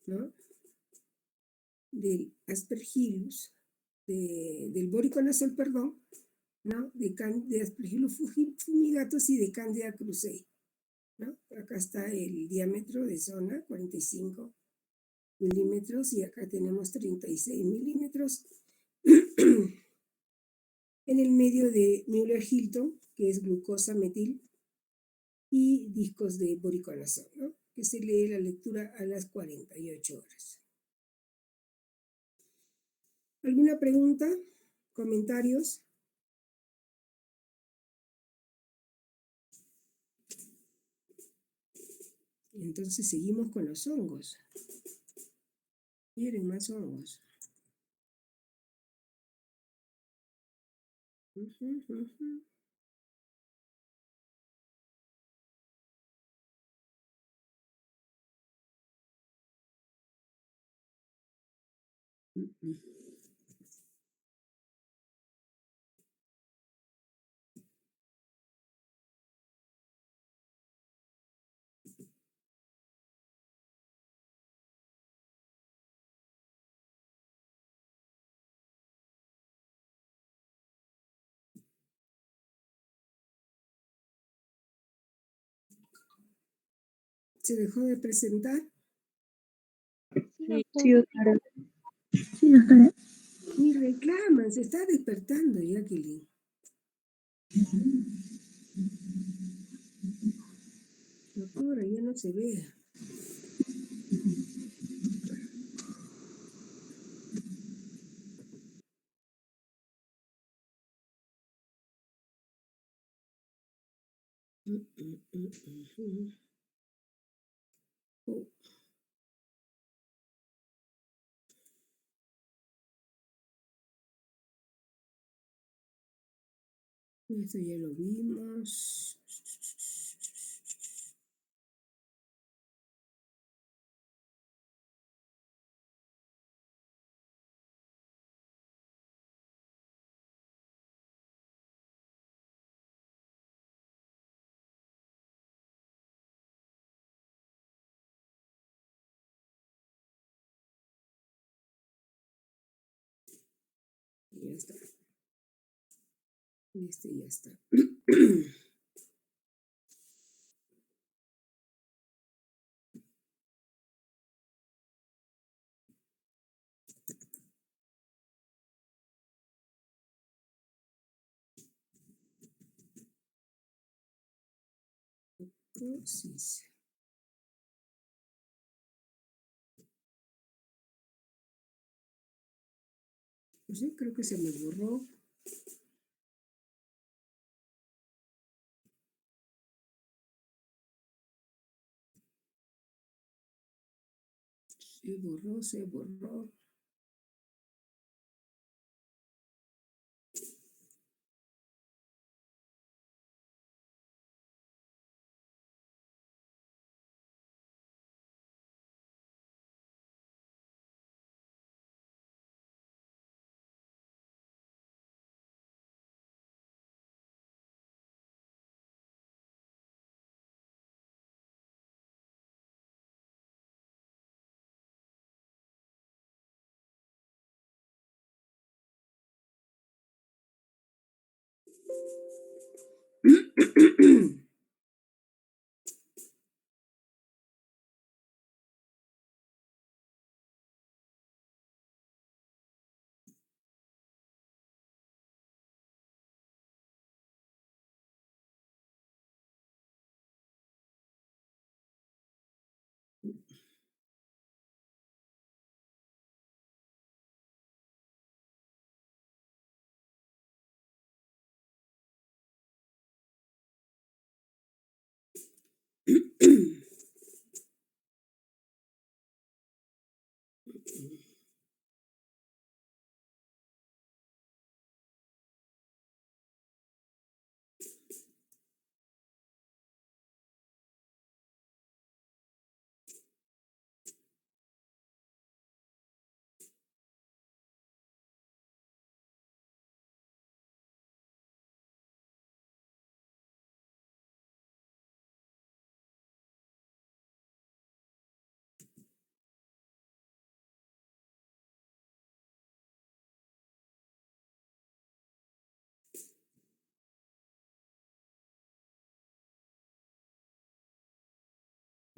¿no?, del Aspergillus, del voriconazol, perdón, ¿no?, de Aspergillus fumigatus y de Candida krusei, ¿no? Acá está el diámetro de zona, 45 milímetros, y acá tenemos 36 milímetros. En el medio de Müller-Hilton, que es glucosa metil, y discos de voriconazol, ¿no?, que se lee la lectura a las 48 horas. ¿Alguna pregunta? ¿Comentarios? Entonces seguimos con los hongos. Miren, más hongos. ¿Se dejó de presentar? Sí, doctora. Sí, doctora. Ni reclaman, se está despertando, Jacqueline. Doctora, ya no se ve. Oh. Esto ya lo vimos. Y ya está. Este ya está. Entonces, pues sí, creo que se me borró. Se borró.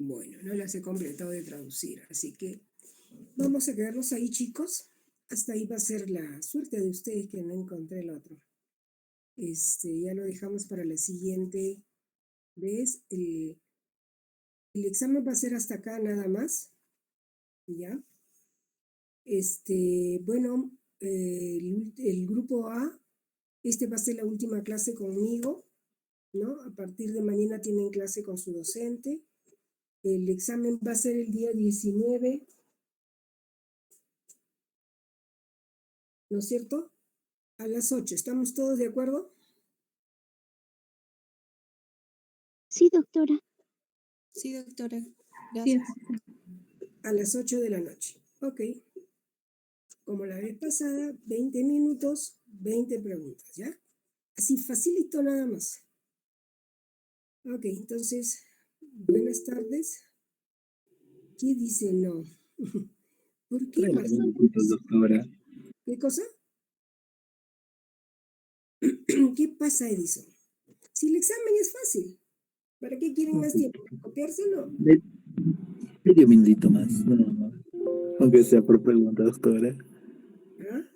Bueno, no las he completado de traducir, así que vamos a quedarnos ahí, chicos. Hasta ahí va a ser la suerte de ustedes que no encontré el otro. Ya lo dejamos para la siguiente vez. El examen va a ser hasta acá nada más. ¿Ya? Bueno, el grupo A, va a ser la última clase conmigo, ¿no? A partir de mañana tienen clase con su docente. El examen va a ser el día 19, ¿no es cierto? A las 8. ¿Estamos todos de acuerdo? Sí, doctora. Sí, doctora. Sí, Gracias. A las 8 de la noche. Ok. Como la vez pasada, 20 minutos, 20 preguntas, ¿ya? Así facilito nada más. Ok, entonces, buenas tardes. ¿Qué dice no? ¿Por qué, 30 Marcelo? minutitos, doctora. ¿Qué cosa? ¿Qué pasa, Edison? Si el examen es fácil, ¿para qué quieren más tiempo? ¿Copiárselo? Medio minutito más, no. Aunque sea por pregunta, doctora. ¿Ah?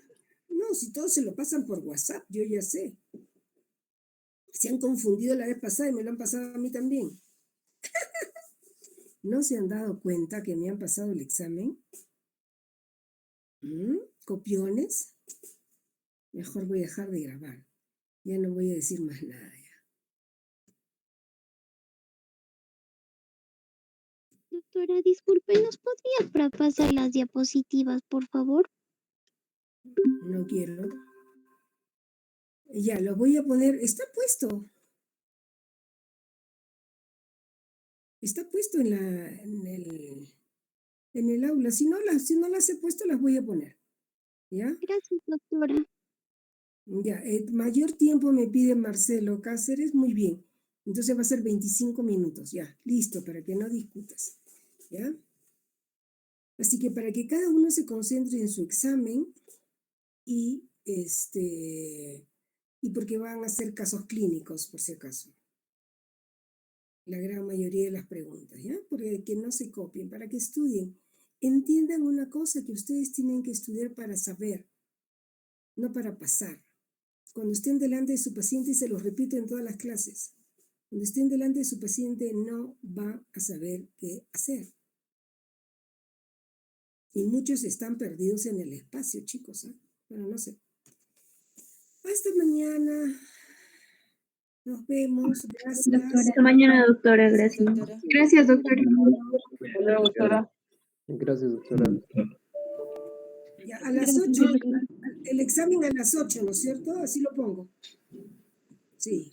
No, si todos se lo pasan por WhatsApp, yo ya sé. Se han confundido la vez pasada y me lo han pasado a mí también. ¿No se han dado cuenta que me han pasado el examen? ¿Copiones? Mejor voy a dejar de grabar. Ya no voy a decir más nada. Doctora, disculpe, ¿nos podría pasar las diapositivas, por favor? No quiero. Ya, lo voy a poner. Está puesto. Está puesto en el aula. Si no las he puesto, las voy a poner. ¿Ya? Gracias, doctora. Ya, mayor tiempo me pide Marcelo Cáceres. Muy bien. Entonces va a ser 25 minutos. Ya, listo, para que no discutas. ¿Ya? Así que para que cada uno se concentre en su examen y porque van a hacer casos clínicos, por si acaso. La gran mayoría de las preguntas, ¿ya? Porque que no se copien, para que estudien. Entiendan una cosa, que ustedes tienen que estudiar para saber, no para pasar. Cuando estén delante de su paciente, y se los repito en todas las clases, cuando estén delante de su paciente no va a saber qué hacer. Y muchos están perdidos en el espacio, chicos, ¿eh? Bueno, no sé. Hasta mañana. Nos vemos. Gracias. doctora. Hasta mañana, doctora. Gracias, Gracias. doctora. Gracias, doctora. Hasta luego, doctora. Gracias, doctora. Ya, a las 8, el examen a las 8, ¿no es cierto? Así lo pongo. Sí.